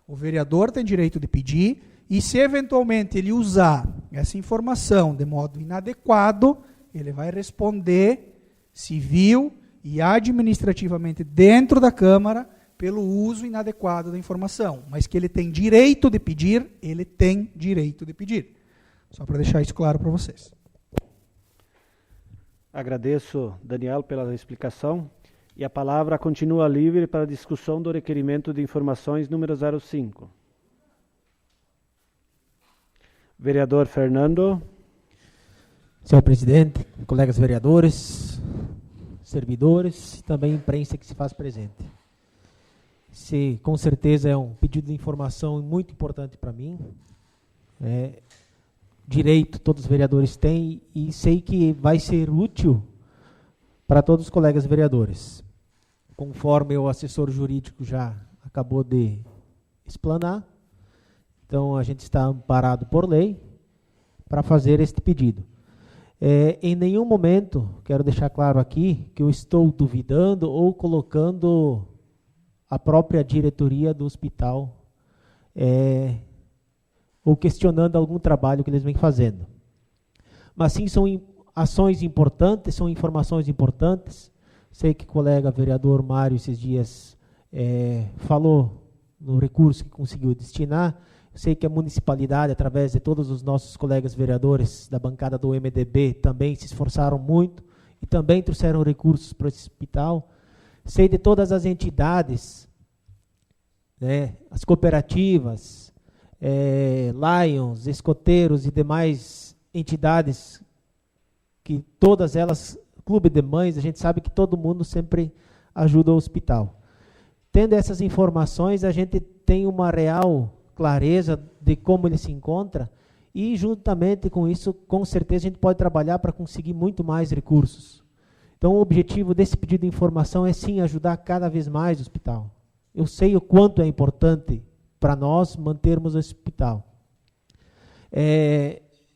O vereador tem direito de pedir, e se eventualmente ele usar essa informação de modo inadequado, ele vai responder civil e administrativamente dentro da Câmara pelo uso inadequado da informação. Mas que ele tem direito de pedir, ele tem direito de pedir. Só para deixar isso claro para vocês. Agradeço, Daniel, pela explicação. E a palavra continua livre para a discussão do requerimento de informações número 05. Vereador Fernando. Senhor presidente, colegas vereadores, servidores e também imprensa que se faz presente. Com certeza é um pedido de informação muito importante para mim. Direito todos os vereadores têm e sei que vai ser útil para todos os colegas vereadores. Conforme o assessor jurídico já acabou de explanar, então a gente está amparado por lei para fazer este pedido. Em nenhum momento, quero deixar claro aqui, que eu estou duvidando ou colocando a própria diretoria do hospital ou questionando algum trabalho que eles vêm fazendo. Mas sim, são ações importantes, são informações importantes. Sei que o colega vereador Mário esses dias falou no recurso que conseguiu destinar. Sei que a municipalidade, através de todos os nossos colegas vereadores da bancada do MDB, também se esforçaram muito e também trouxeram recursos para esse hospital. Sei de todas as entidades, as cooperativas, Lions, escoteiros e demais entidades que todas elas, clube de mães, a gente sabe que todo mundo sempre ajuda o hospital. Tendo essas informações, a gente tem uma real clareza de como ele se encontra e, juntamente com isso, com certeza, a gente pode trabalhar para conseguir muito mais recursos. Então, o objetivo desse pedido de informação é, sim, ajudar cada vez mais o hospital. Eu sei o quanto é importante para nós mantermos o hospital.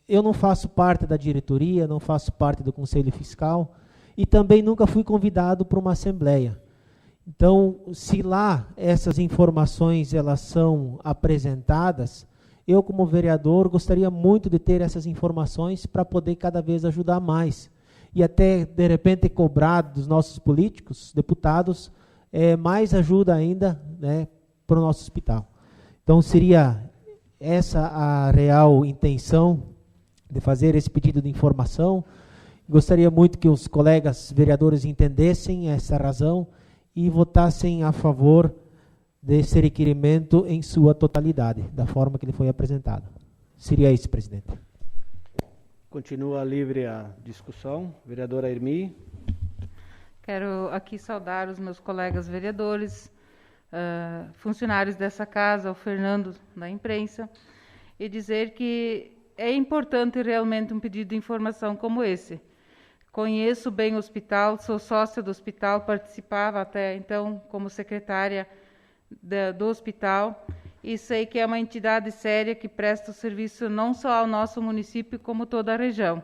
Eu não faço parte da diretoria, não faço parte do Conselho Fiscal e também nunca fui convidado para uma assembleia. Então, se lá essas informações elas são apresentadas, eu, como vereador, gostaria muito de ter essas informações para poder cada vez ajudar mais. E até, de repente, cobrar dos nossos políticos, deputados, mais ajuda ainda, né, para o nosso hospital. Então, seria essa a real intenção de fazer esse pedido de informação. Gostaria muito que os colegas vereadores entendessem essa razão e votassem a favor desse requerimento em sua totalidade, da forma que ele foi apresentado. Seria isso, presidente. Continua livre a discussão. Vereadora Irmi. Quero aqui saudar os meus colegas vereadores, funcionários dessa casa, o Fernando da imprensa, e dizer que é importante realmente um pedido de informação como esse. Conheço bem o hospital, sou sócia do hospital, participava até então como secretária do hospital e sei que é uma entidade séria que presta o serviço não só ao nosso município, como toda a região.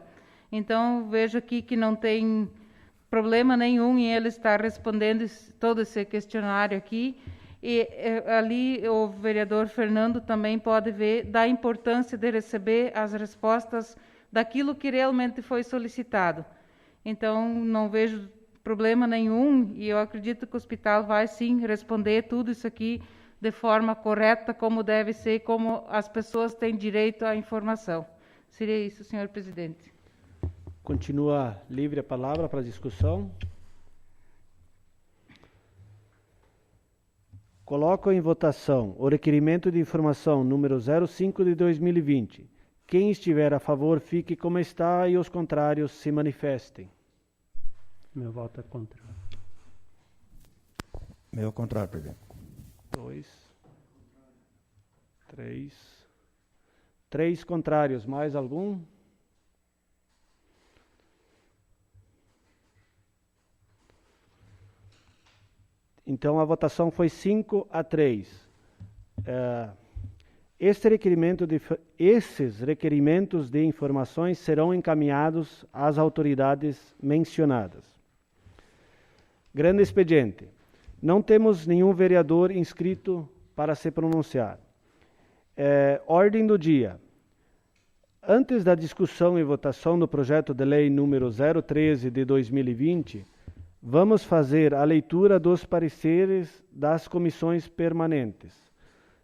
Então, vejo aqui que não tem problema nenhum em ele estar respondendo todo esse questionário aqui. E ali o vereador Fernando também pode ver da importância de receber as respostas daquilo que realmente foi solicitado. Então, não vejo problema nenhum e eu acredito que o hospital vai, sim, responder tudo isso aqui de forma correta, como deve ser, como as pessoas têm direito à informação. Seria isso, senhor presidente. Continua livre a palavra para a discussão. Coloco em votação o requerimento de informação número 05 de 2020. Quem estiver a favor, fique como está e os contrários se manifestem. Meu voto é contra. Meu contrário, presidente. 2, 3. 3 contrários. Mais algum? Então, a votação foi 5-3. Esses requerimentos de informações serão encaminhados às autoridades mencionadas. Grande expediente. Não temos nenhum vereador inscrito para se pronunciar. Ordem do dia. Antes da discussão e votação do projeto de lei número 013 de 2020, vamos fazer a leitura dos pareceres das comissões permanentes.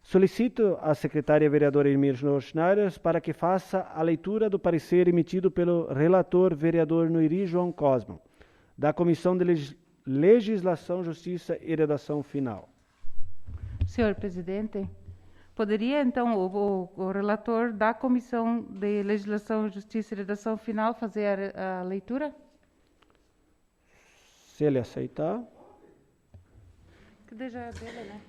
Solicito à secretária vereadora Irmi Schneider para que faça a leitura do parecer emitido pelo relator vereador Noiri João Cosmo, da Comissão de Legislação, Justiça e Redação Final. Senhor presidente, poderia então o relator da Comissão de Legislação, Justiça e Redação Final fazer a leitura? Se ele aceitar. Que deixa dele, né?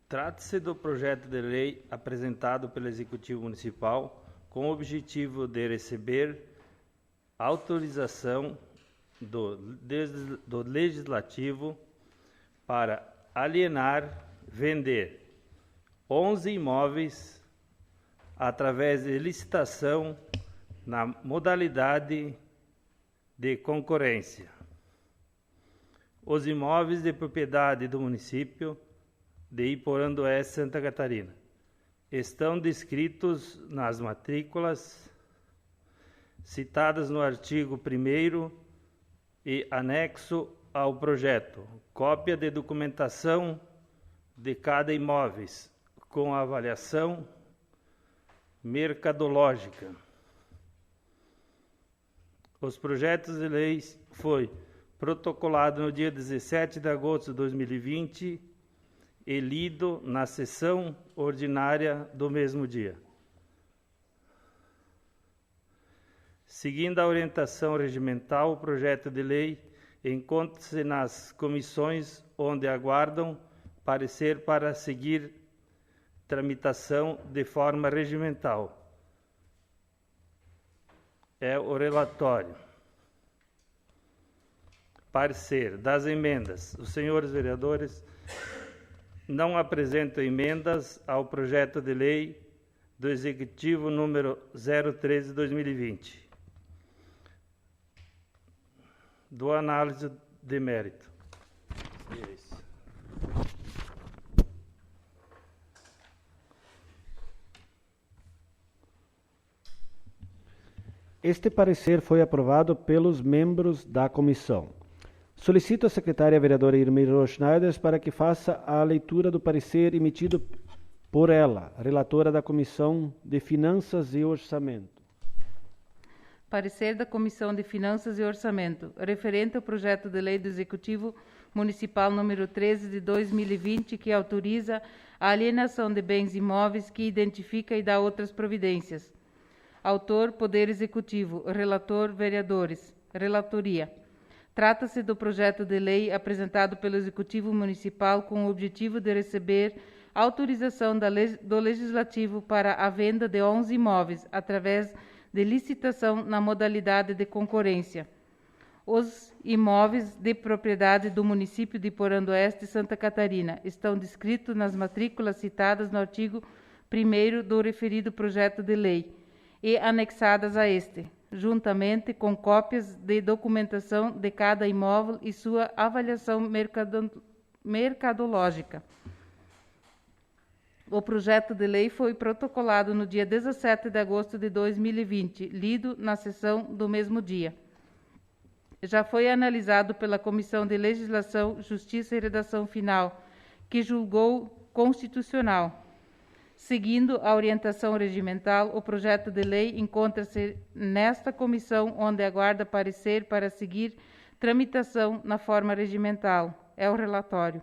Trata-se do projeto de lei apresentado pelo Executivo Municipal com o objetivo de receber autorização do Legislativo para alienar, vender 11 imóveis através de licitação na modalidade de concorrência. Os imóveis de propriedade do município de Iporã-do-Oeste, Santa Catarina, estão descritos nas matrículas citadas no artigo 1º e anexo ao projeto cópia de documentação de cada imóvel, com avaliação mercadológica. Os projetos de lei foi protocolado no dia 17 de agosto de 2020 e lido na sessão ordinária do mesmo dia. Seguindo a orientação regimental, o projeto de lei encontra-se nas comissões onde aguardam parecer para seguir tramitação de forma regimental. É o relatório. Parecer das emendas. Os senhores vereadores não apresentam emendas ao projeto de lei do Executivo número 013 de 2020. Do análise de mérito. Este parecer foi aprovado pelos membros da comissão. Solicito a secretária vereadora Irmir Schneider para que faça a leitura do parecer emitido por ela, relatora da Comissão de Finanças e Orçamento. Parecer da Comissão de Finanças e Orçamento, referente ao projeto de lei do Executivo Municipal número 13 de 2020, que autoriza a alienação de bens imóveis, que identifica e dá outras providências. Autor, Poder Executivo. Relator, vereadores. Relatoria. Trata-se do projeto de lei apresentado pelo Executivo Municipal com o objetivo de receber autorização do Legislativo para a venda de 11 imóveis, através de licitação na modalidade de concorrência. Os imóveis de propriedade do município de Porã do Oeste, Santa Catarina, estão descritos nas matrículas citadas no artigo 1º do referido projeto de lei e anexadas a este, juntamente com cópias de documentação de cada imóvel e sua avaliação mercadológica. O projeto de lei foi protocolado no dia 17 de agosto de 2020, lido na sessão do mesmo dia. Já foi analisado pela Comissão de Legislação, Justiça e Redação Final, que julgou constitucional. Seguindo a orientação regimental, o projeto de lei encontra-se nesta comissão, onde aguarda parecer para seguir tramitação na forma regimental. É o relatório.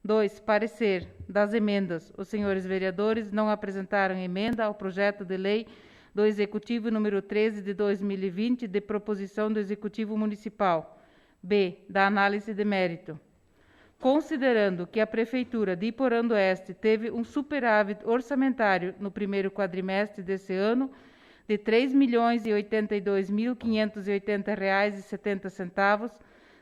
2. Parecer das emendas. Os senhores vereadores não apresentaram emenda ao projeto de lei do Executivo número 13 de 2020, de proposição do Executivo Municipal. B. Da análise de mérito. Considerando que a Prefeitura de Porã do Oeste teve um superávit orçamentário no primeiro quadrimestre desse ano de R$ 3.082.580,70,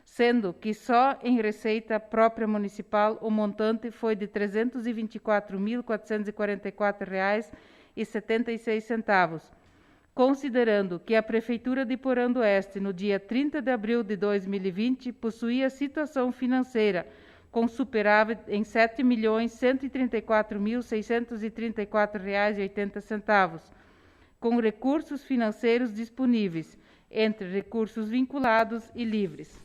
sendo que só em receita própria municipal o montante foi de R$ 324.444,76. Considerando que a Prefeitura de Porã do Oeste, no dia 30 de abril de 2020, possuía situação financeira com superávit em R$ 7.134.634,80, com recursos financeiros disponíveis, entre recursos vinculados e livres.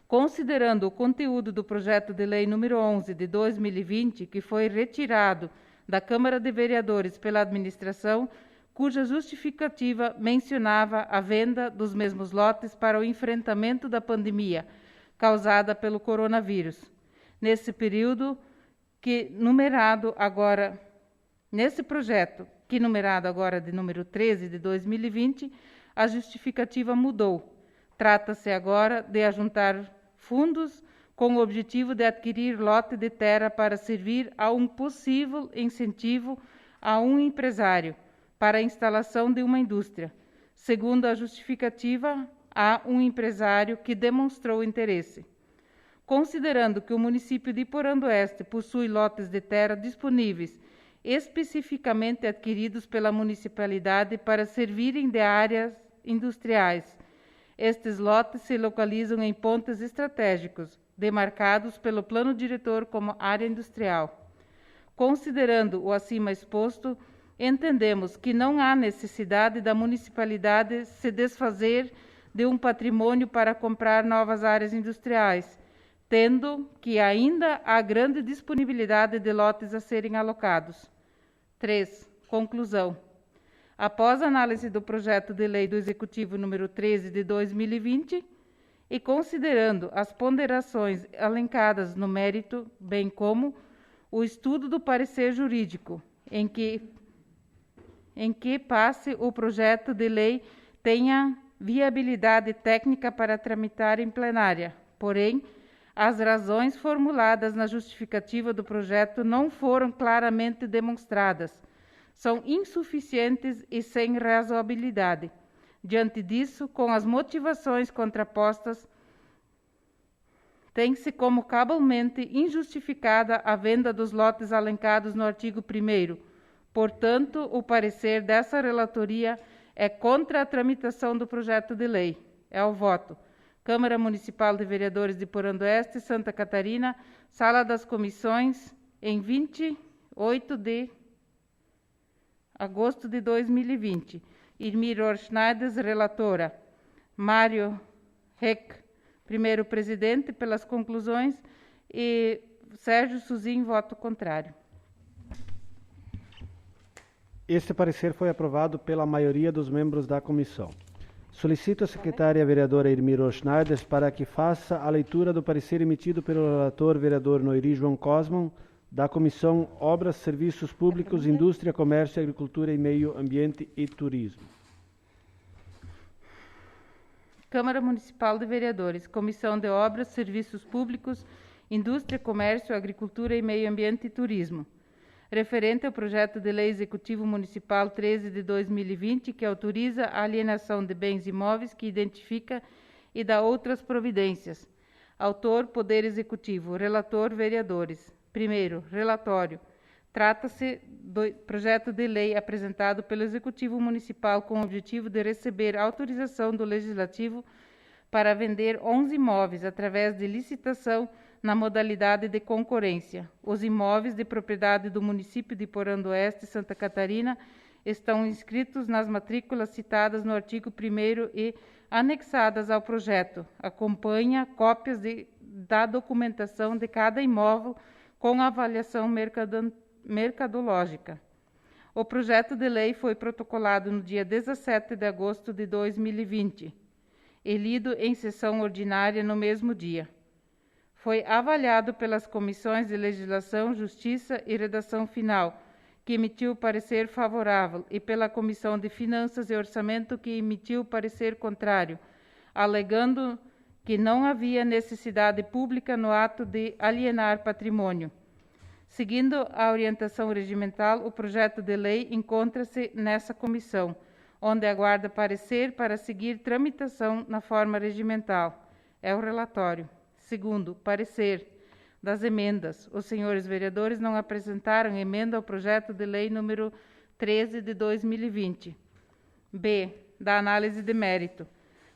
Considerando o conteúdo do projeto de lei número 11 de 2020, que foi retirado da Câmara de Vereadores pela administração, cuja justificativa mencionava a venda dos mesmos lotes para o enfrentamento da pandemia causada pelo coronavírus. Nesse período, nesse projeto, que numerado agora de número 13 de 2020, a justificativa mudou. Trata-se agora de ajuntar fundos com o objetivo de adquirir lote de terra para servir a um possível incentivo a um empresário para a instalação de uma indústria. Segundo a justificativa, há um empresário que demonstrou interesse. Considerando que o município de Porã do Oeste possui lotes de terra disponíveis, especificamente adquiridos pela municipalidade para servirem de áreas industriais, estes lotes se localizam em pontos estratégicos, demarcados pelo plano diretor como área industrial. Considerando o acima exposto, entendemos que não há necessidade da municipalidade se desfazer de um patrimônio para comprar novas áreas industriais, tendo que ainda há grande disponibilidade de lotes a serem alocados. 3. Conclusão. Após a análise do projeto de lei do Executivo número 13 de 2020 e considerando as ponderações elencadas no mérito, bem como o estudo do parecer jurídico, em que passe o projeto de lei tenha viabilidade técnica para tramitar em plenária, porém, as razões formuladas na justificativa do projeto não foram claramente demonstradas, são insuficientes e sem razoabilidade. Diante disso, com as motivações contrapostas, tem-se como cabalmente injustificada a venda dos lotes alencados no artigo 1º. Portanto, o parecer dessa relatoria é contra a tramitação do projeto de lei. É o voto. Câmara Municipal de Vereadores de Porã do Oeste, Santa Catarina, Sala das Comissões, em 28 de agosto de 2020. Irmir Schneider, relatora. Mário Heck, primeiro presidente, pelas conclusões, e Sérgio Suzin, voto contrário. Este parecer foi aprovado pela maioria dos membros da comissão. Solicito a secretária vereadora Irmir Schneider para que faça a leitura do parecer emitido pelo relator vereador Noiri João Cosman, da Comissão Obras, Serviços Públicos, Indústria, Comércio, Agricultura e Meio Ambiente e Turismo. Câmara Municipal de Vereadores, Comissão de Obras, Serviços Públicos, Indústria, Comércio, Agricultura e Meio Ambiente e Turismo. Referente ao projeto de lei executivo municipal 13 de 2020, que autoriza a alienação de bens imóveis, que identifica e dá outras providências. Autor, Poder Executivo. Relator, vereadores. Primeiro, relatório. Trata-se do projeto de lei apresentado pelo Executivo Municipal com o objetivo de receber autorização do Legislativo para vender 11 imóveis através de licitação na modalidade de concorrência. Os imóveis de propriedade do município de Porã do Oeste, Santa Catarina, estão inscritos nas matrículas citadas no artigo 1º e anexadas ao projeto. Acompanha cópias da documentação de cada imóvel com avaliação mercadológica. O projeto de lei foi protocolado no dia 17 de agosto de 2020 e lido em sessão ordinária no mesmo dia. Foi avaliado pelas comissões de Legislação, Justiça e Redação Final, que emitiu parecer favorável, e pela Comissão de Finanças e Orçamento, que emitiu parecer contrário, alegando que não havia necessidade pública no ato de alienar patrimônio. Seguindo a orientação regimental, o projeto de lei encontra-se nessa comissão, onde aguarda parecer para seguir tramitação na forma regimental. É o relatório. Segundo, parecer das emendas. Os senhores vereadores não apresentaram emenda ao projeto de lei número 13 de 2020. B. Da análise de mérito.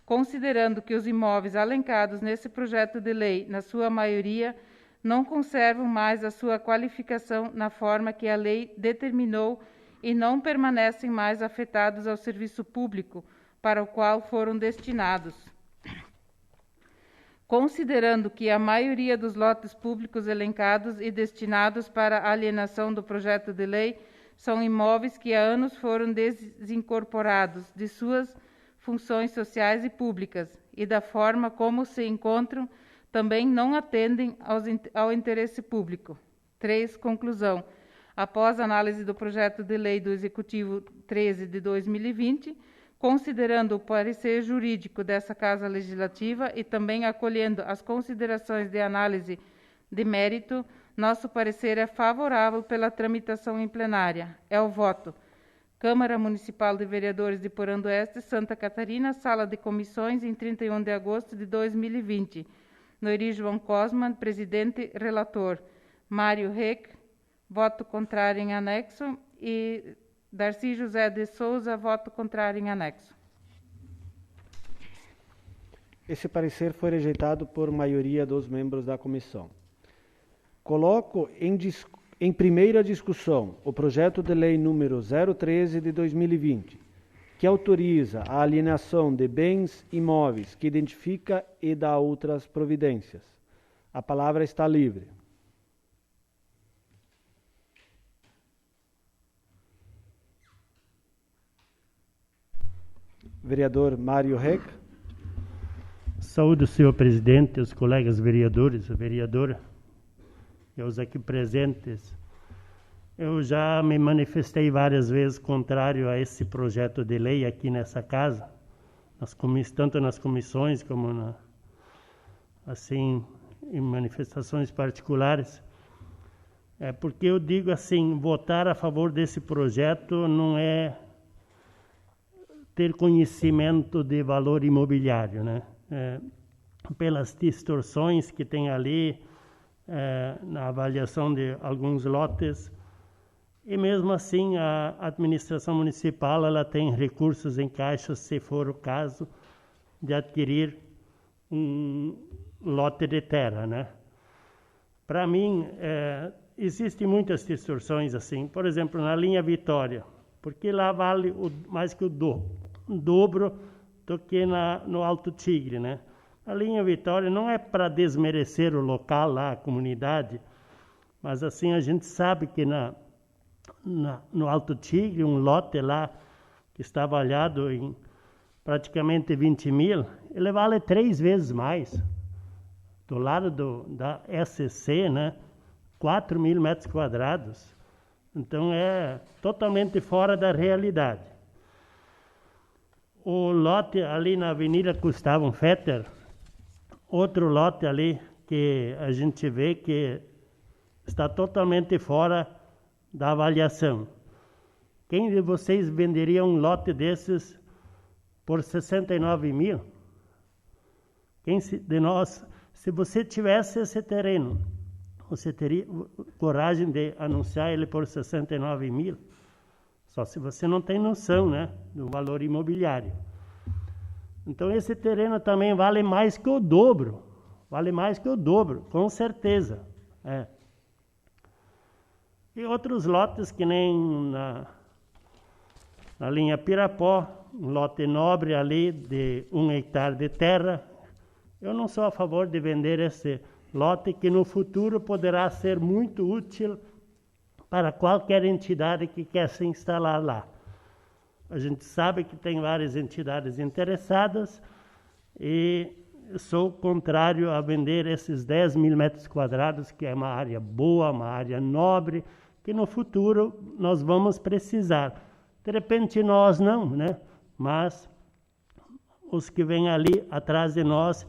Considerando que os imóveis alencados nesse projeto de lei, na sua maioria, não conservam mais a sua qualificação na forma que a lei determinou e não permanecem mais afetados ao serviço público para o qual foram destinados. Considerando que a maioria dos lotes públicos elencados e destinados para a alienação do projeto de lei são imóveis que há anos foram desincorporados de suas funções sociais e públicas e da forma como se encontram, também não atendem ao interesse público. 3. Conclusão. Após a análise do projeto de lei do Executivo 13 de 2020, considerando o parecer jurídico dessa Casa Legislativa e também acolhendo as considerações de análise de mérito, nosso parecer é favorável pela tramitação em plenária. É o voto. Câmara Municipal de Vereadores de Porã do Oeste, Santa Catarina, Sala de Comissões, em 31 de agosto de 2020. Noiri João Cosman, presidente, relator. Mário Heck, voto contrário em anexo, e Darcy José de Souza, voto contrário em anexo. Esse parecer foi rejeitado por maioria dos membros da comissão. Coloco em primeira discussão o projeto de lei número 013 de 2020, que que autoriza a alienação de bens imóveis, que identifica e dá outras providências. A palavra está livre. Vereador Mário Rec. Saúde o senhor presidente, os colegas vereadores, a vereadora e os aqui presentes. Eu já me manifestei várias vezes contrário a esse projeto de lei aqui nessa casa, tanto nas comissões como em manifestações particulares. Porque eu digo assim, votar a favor desse projeto não é ter conhecimento de valor imobiliário, né? Pelas distorções que tem ali na avaliação de alguns lotes, e mesmo assim a administração municipal ela tem recursos em caixa, se for o caso, de adquirir um lote de terra, né? Para mim, existem muitas distorções assim. Por exemplo, na linha Vitória, porque lá vale mais que o dobro do que no Alto Tigre, né? A linha Vitória não é para desmerecer o local lá, a comunidade, mas assim a gente sabe que no Alto Tigre, um lote lá que está avaliado em praticamente 20 mil, ele vale 3 vezes mais. Do lado da SCC, né? 4 mil metros quadrados. Então é totalmente fora da realidade. O lote ali na Avenida Gustavo Fetter, outro lote ali que a gente vê que está totalmente fora da avaliação. Quem de vocês venderia um lote desses por 69 mil? Quem de nós, se você tivesse esse terreno, você teria coragem de anunciar ele por 69 mil? Só se você não tem noção, né, do valor imobiliário. Então esse terreno também vale mais que o dobro. Vale mais que o dobro, com certeza. E outros lotes que nem na linha Pirapó, um lote nobre ali de 1 hectare de terra. Eu não sou a favor de vender esse lote que no futuro poderá ser muito útil para qualquer entidade que quer se instalar lá. A gente sabe que tem várias entidades interessadas e sou contrário a vender esses 10 mil metros quadrados, que é uma área boa, uma área nobre, que no futuro nós vamos precisar. De repente nós não, né? Mas os que vêm ali atrás de nós,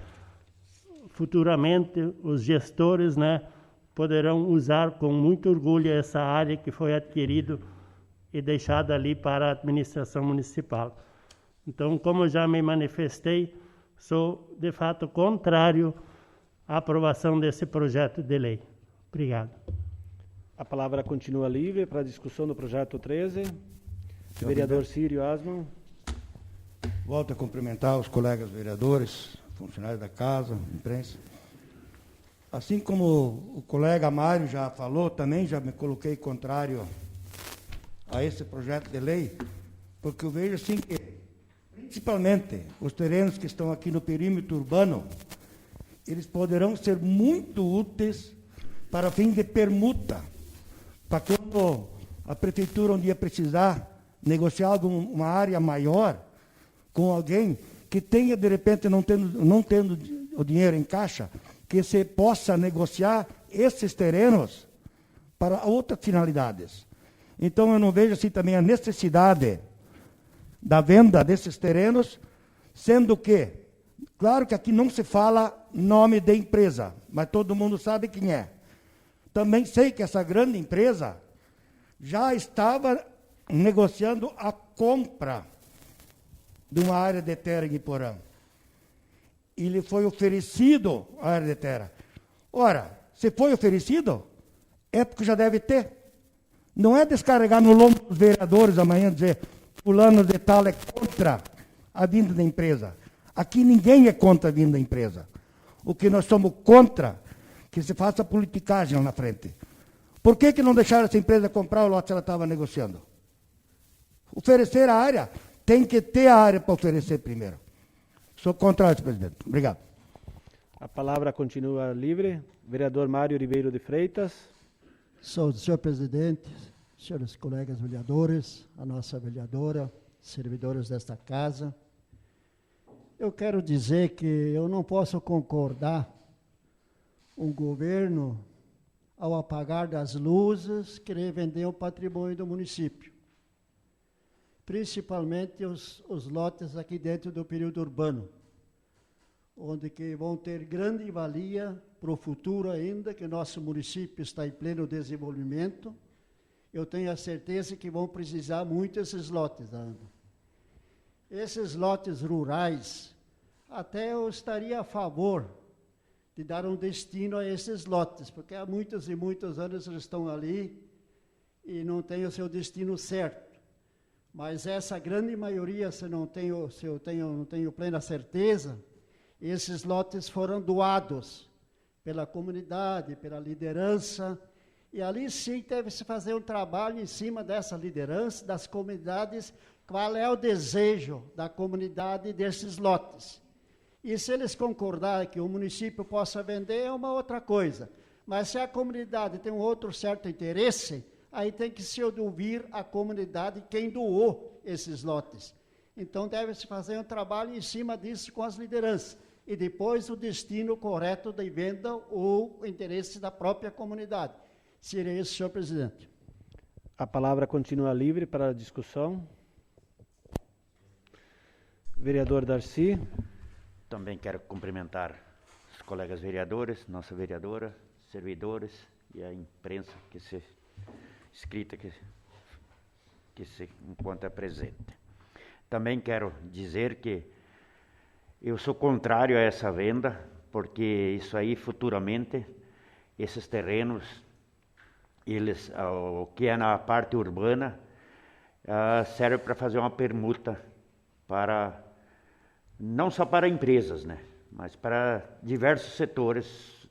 futuramente os gestores, né, poderão usar com muito orgulho essa área que foi adquirida e deixada ali para a administração municipal. Então, como eu já me manifestei, sou de fato contrário à aprovação desse projeto de lei. Obrigado. A palavra continua livre para a discussão do projeto 13. Vereador Círio Asman. Volto a cumprimentar os colegas vereadores, funcionários da casa, imprensa. Assim como o colega Mário já falou, também já me coloquei contrário a esse projeto de lei, porque eu vejo assim que, principalmente, os terrenos que estão aqui no perímetro urbano, eles poderão ser muito úteis para fim de permuta, para quando a prefeitura um dia precisar negociar uma área maior com alguém que tenha, de repente, não tendo o dinheiro em caixa, que se possa negociar esses terrenos para outras finalidades. Então, eu não vejo assim também a necessidade da venda desses terrenos, sendo que, claro que aqui não se fala nome de empresa, mas todo mundo sabe quem é. Também sei que essa grande empresa já estava negociando a compra de uma área de terra em Iporã. E lhe foi oferecido a área de terra. Ora, se foi oferecido, é porque já deve ter. Não é descarregar no lombo dos vereadores amanhã dizer fulano de tal é contra a vinda da empresa. Aqui ninguém é contra a vinda da empresa. O que nós somos contra que se faça politicagem lá na frente. Por que não deixaram essa empresa comprar o lote que ela estava negociando? Oferecer a área, tem que ter a área para oferecer primeiro. Sou contrário, presidente. Obrigado. A palavra continua livre. Vereador Mário Ribeiro de Freitas. Senhor presidente, senhores colegas vereadores, a nossa vereadora, servidores desta casa, eu quero dizer que eu não posso concordar um governo, ao apagar das luzes, querer vender o patrimônio do município. Principalmente os lotes aqui dentro do período urbano, onde que vão ter grande valia para o futuro ainda, que nosso município está em pleno desenvolvimento. Eu tenho a certeza que vão precisar muito esses lotes ainda. Esses lotes rurais, até eu estaria a favor de dar um destino a esses lotes, porque há muitos e muitos anos eles estão ali e não têm o seu destino certo. Mas essa grande maioria, se eu não tenho plena certeza, esses lotes foram doados pela comunidade, pela liderança, e ali sim deve-se fazer um trabalho em cima dessa liderança, das comunidades, qual é o desejo da comunidade desses lotes. E se eles concordarem que o município possa vender, é uma outra coisa. Mas se a comunidade tem um outro certo interesse, aí tem que se ouvir a comunidade quem doou esses lotes. Então deve-se fazer um trabalho em cima disso com as lideranças. E depois o destino correto da venda ou o interesse da própria comunidade. Seria isso, senhor presidente. A palavra continua livre para a discussão. Vereador Darcy. Também quero cumprimentar os colegas vereadores, nossa vereadora, servidores e a imprensa escrita que se encontra presente. Também quero dizer que eu sou contrário a essa venda, porque isso aí futuramente, esses terrenos, eles, o que é na parte urbana, serve para fazer uma permuta para, não só para empresas, né, mas para diversos setores,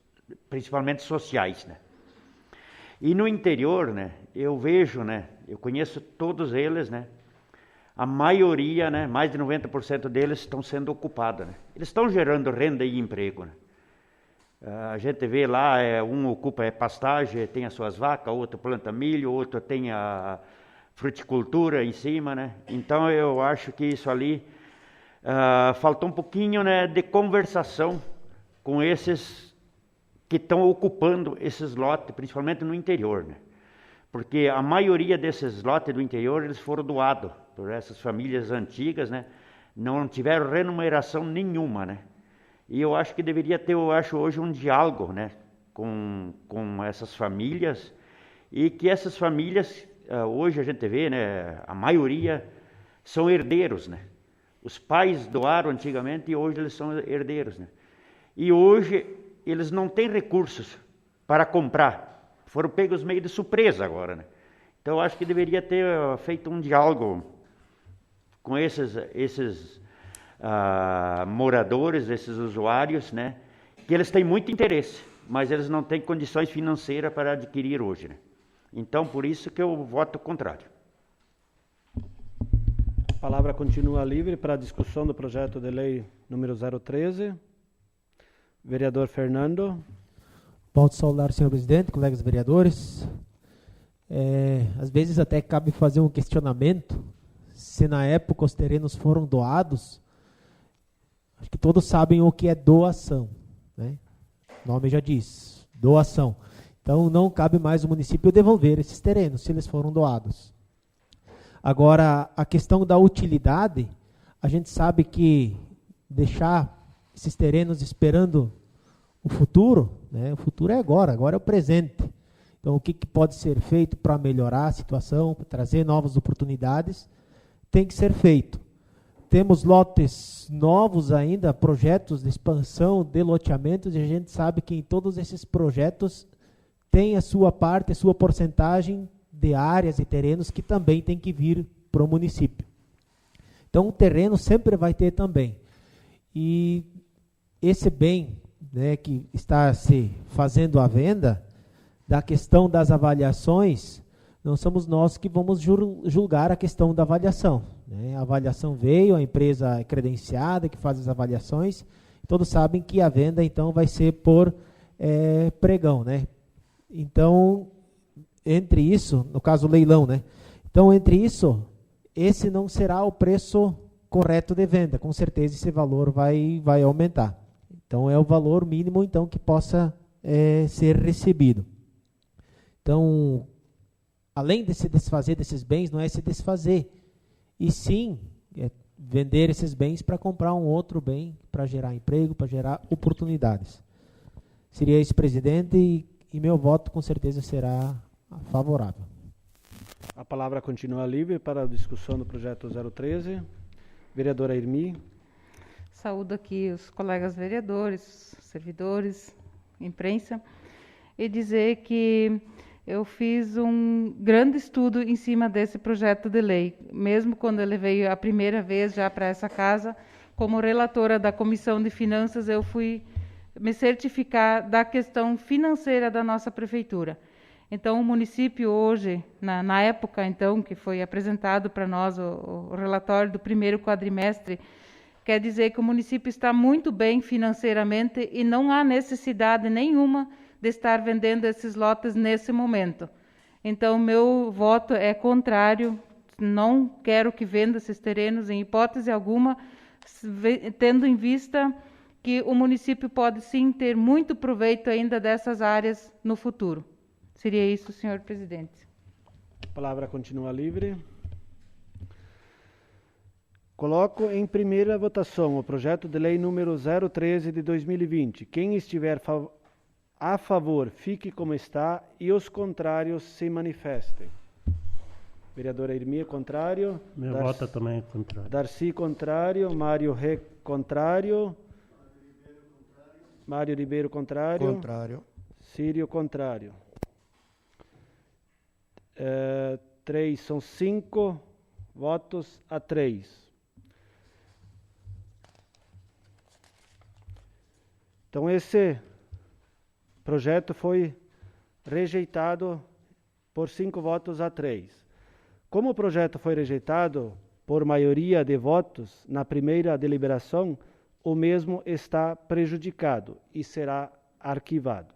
principalmente sociais, né. E no interior, né, eu vejo, né, eu conheço todos eles, né, a maioria, né, mais de 90% deles estão sendo ocupados, né. Eles estão gerando renda e emprego, né. A gente vê lá, um ocupa pastagem, tem as suas vacas, outro planta milho, outro tem a fruticultura em cima, né. Então eu acho que isso ali faltou um pouquinho, né, de conversação com esses que estão ocupando esses lotes, principalmente no interior, né? Porque a maioria desses lotes do interior, eles foram doados por essas famílias antigas, né? Não tiveram remuneração nenhuma, né? E eu acho que deveria ter, eu acho, hoje um diálogo, né, com essas famílias, e que essas famílias, hoje a gente vê, né, a maioria são herdeiros, né? Os pais doaram antigamente e hoje eles são herdeiros, né? E hoje eles não têm recursos para comprar. Foram pegos meio de surpresa agora, né? Então eu acho que deveria ter feito um diálogo com esses moradores, esses usuários, né? Que eles têm muito interesse, mas eles não têm condições financeiras para adquirir hoje, né? Então por isso que eu voto contrário. A palavra continua livre para a discussão do projeto de lei número 013. Vereador Fernando. Volto a saudar o senhor presidente, colegas vereadores. Às vezes até cabe fazer um questionamento, se na época os terrenos foram doados. Acho que todos sabem o que é doação, né? O nome já diz, doação. Então não cabe mais o município devolver esses terrenos, se eles foram doados. Agora, a questão da utilidade, a gente sabe que deixar esses terrenos esperando o futuro, né? O futuro é agora é o presente. Então, o que pode ser feito para melhorar a situação, para trazer novas oportunidades, tem que ser feito. Temos lotes novos ainda, projetos de expansão, de loteamentos, e a gente sabe que em todos esses projetos tem a sua parte, a sua porcentagem de áreas e terrenos que também tem que vir para o município. Então, o terreno sempre vai ter também. E esse bem, né, que está se fazendo à venda, da questão das avaliações, não somos nós que vamos julgar a questão da avaliação, né? A avaliação veio, a empresa é credenciada que faz as avaliações, todos sabem que a venda então vai ser por pregão, né? Então, entre isso, no caso leilão, né? Então, entre isso, esse não será o preço correto de venda, com certeza esse valor vai aumentar. Então, é o valor mínimo então que possa ser recebido. Então, além de se desfazer desses bens, não é se desfazer, e sim vender esses bens para comprar um outro bem, para gerar emprego, para gerar oportunidades. Seria isso, presidente, e meu voto com certeza será favorável. A palavra continua livre para a discussão do projeto 013. Vereadora Irmi. Saúdo aqui os colegas vereadores, servidores, imprensa, e dizer que eu fiz um grande estudo em cima desse projeto de lei. Mesmo quando ele veio a primeira vez já para essa casa, como relatora da Comissão de Finanças, eu fui me certificar da questão financeira da nossa prefeitura. Então, o município hoje, na época então que foi apresentado para nós o relatório do primeiro quadrimestre, quer dizer que o município está muito bem financeiramente e não há necessidade nenhuma de estar vendendo esses lotes nesse momento. Então, meu voto é contrário, não quero que venda esses terrenos em hipótese alguma, tendo em vista que o município pode sim ter muito proveito ainda dessas áreas no futuro. Seria isso, senhor presidente. A palavra continua livre. Coloco em primeira votação o projeto de lei número 013 de 2020. Quem estiver a favor, fique como está, e os contrários se manifestem. Vereadora Irmi, contrário. Meu voto também é contrário. Darcy, contrário. Mário Rê, contrário. Mário Ribeiro, contrário. Contrário. Sírio, contrário. 3, são 5 votos a 3. Então, esse projeto foi rejeitado por 5 votos a 3. Como o projeto foi rejeitado por maioria de votos na primeira deliberação, o mesmo está prejudicado e será arquivado.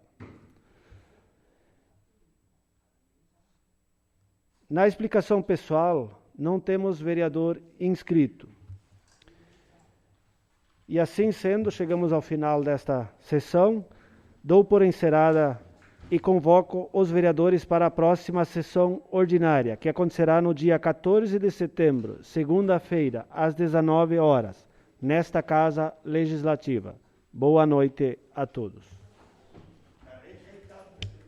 Na explicação pessoal, não temos vereador inscrito. E assim sendo, chegamos ao final desta sessão. Dou por encerrada e convoco os vereadores para a próxima sessão ordinária, que acontecerá no dia 14 de setembro, segunda-feira, às 19 horas, nesta Casa Legislativa. Boa noite a todos.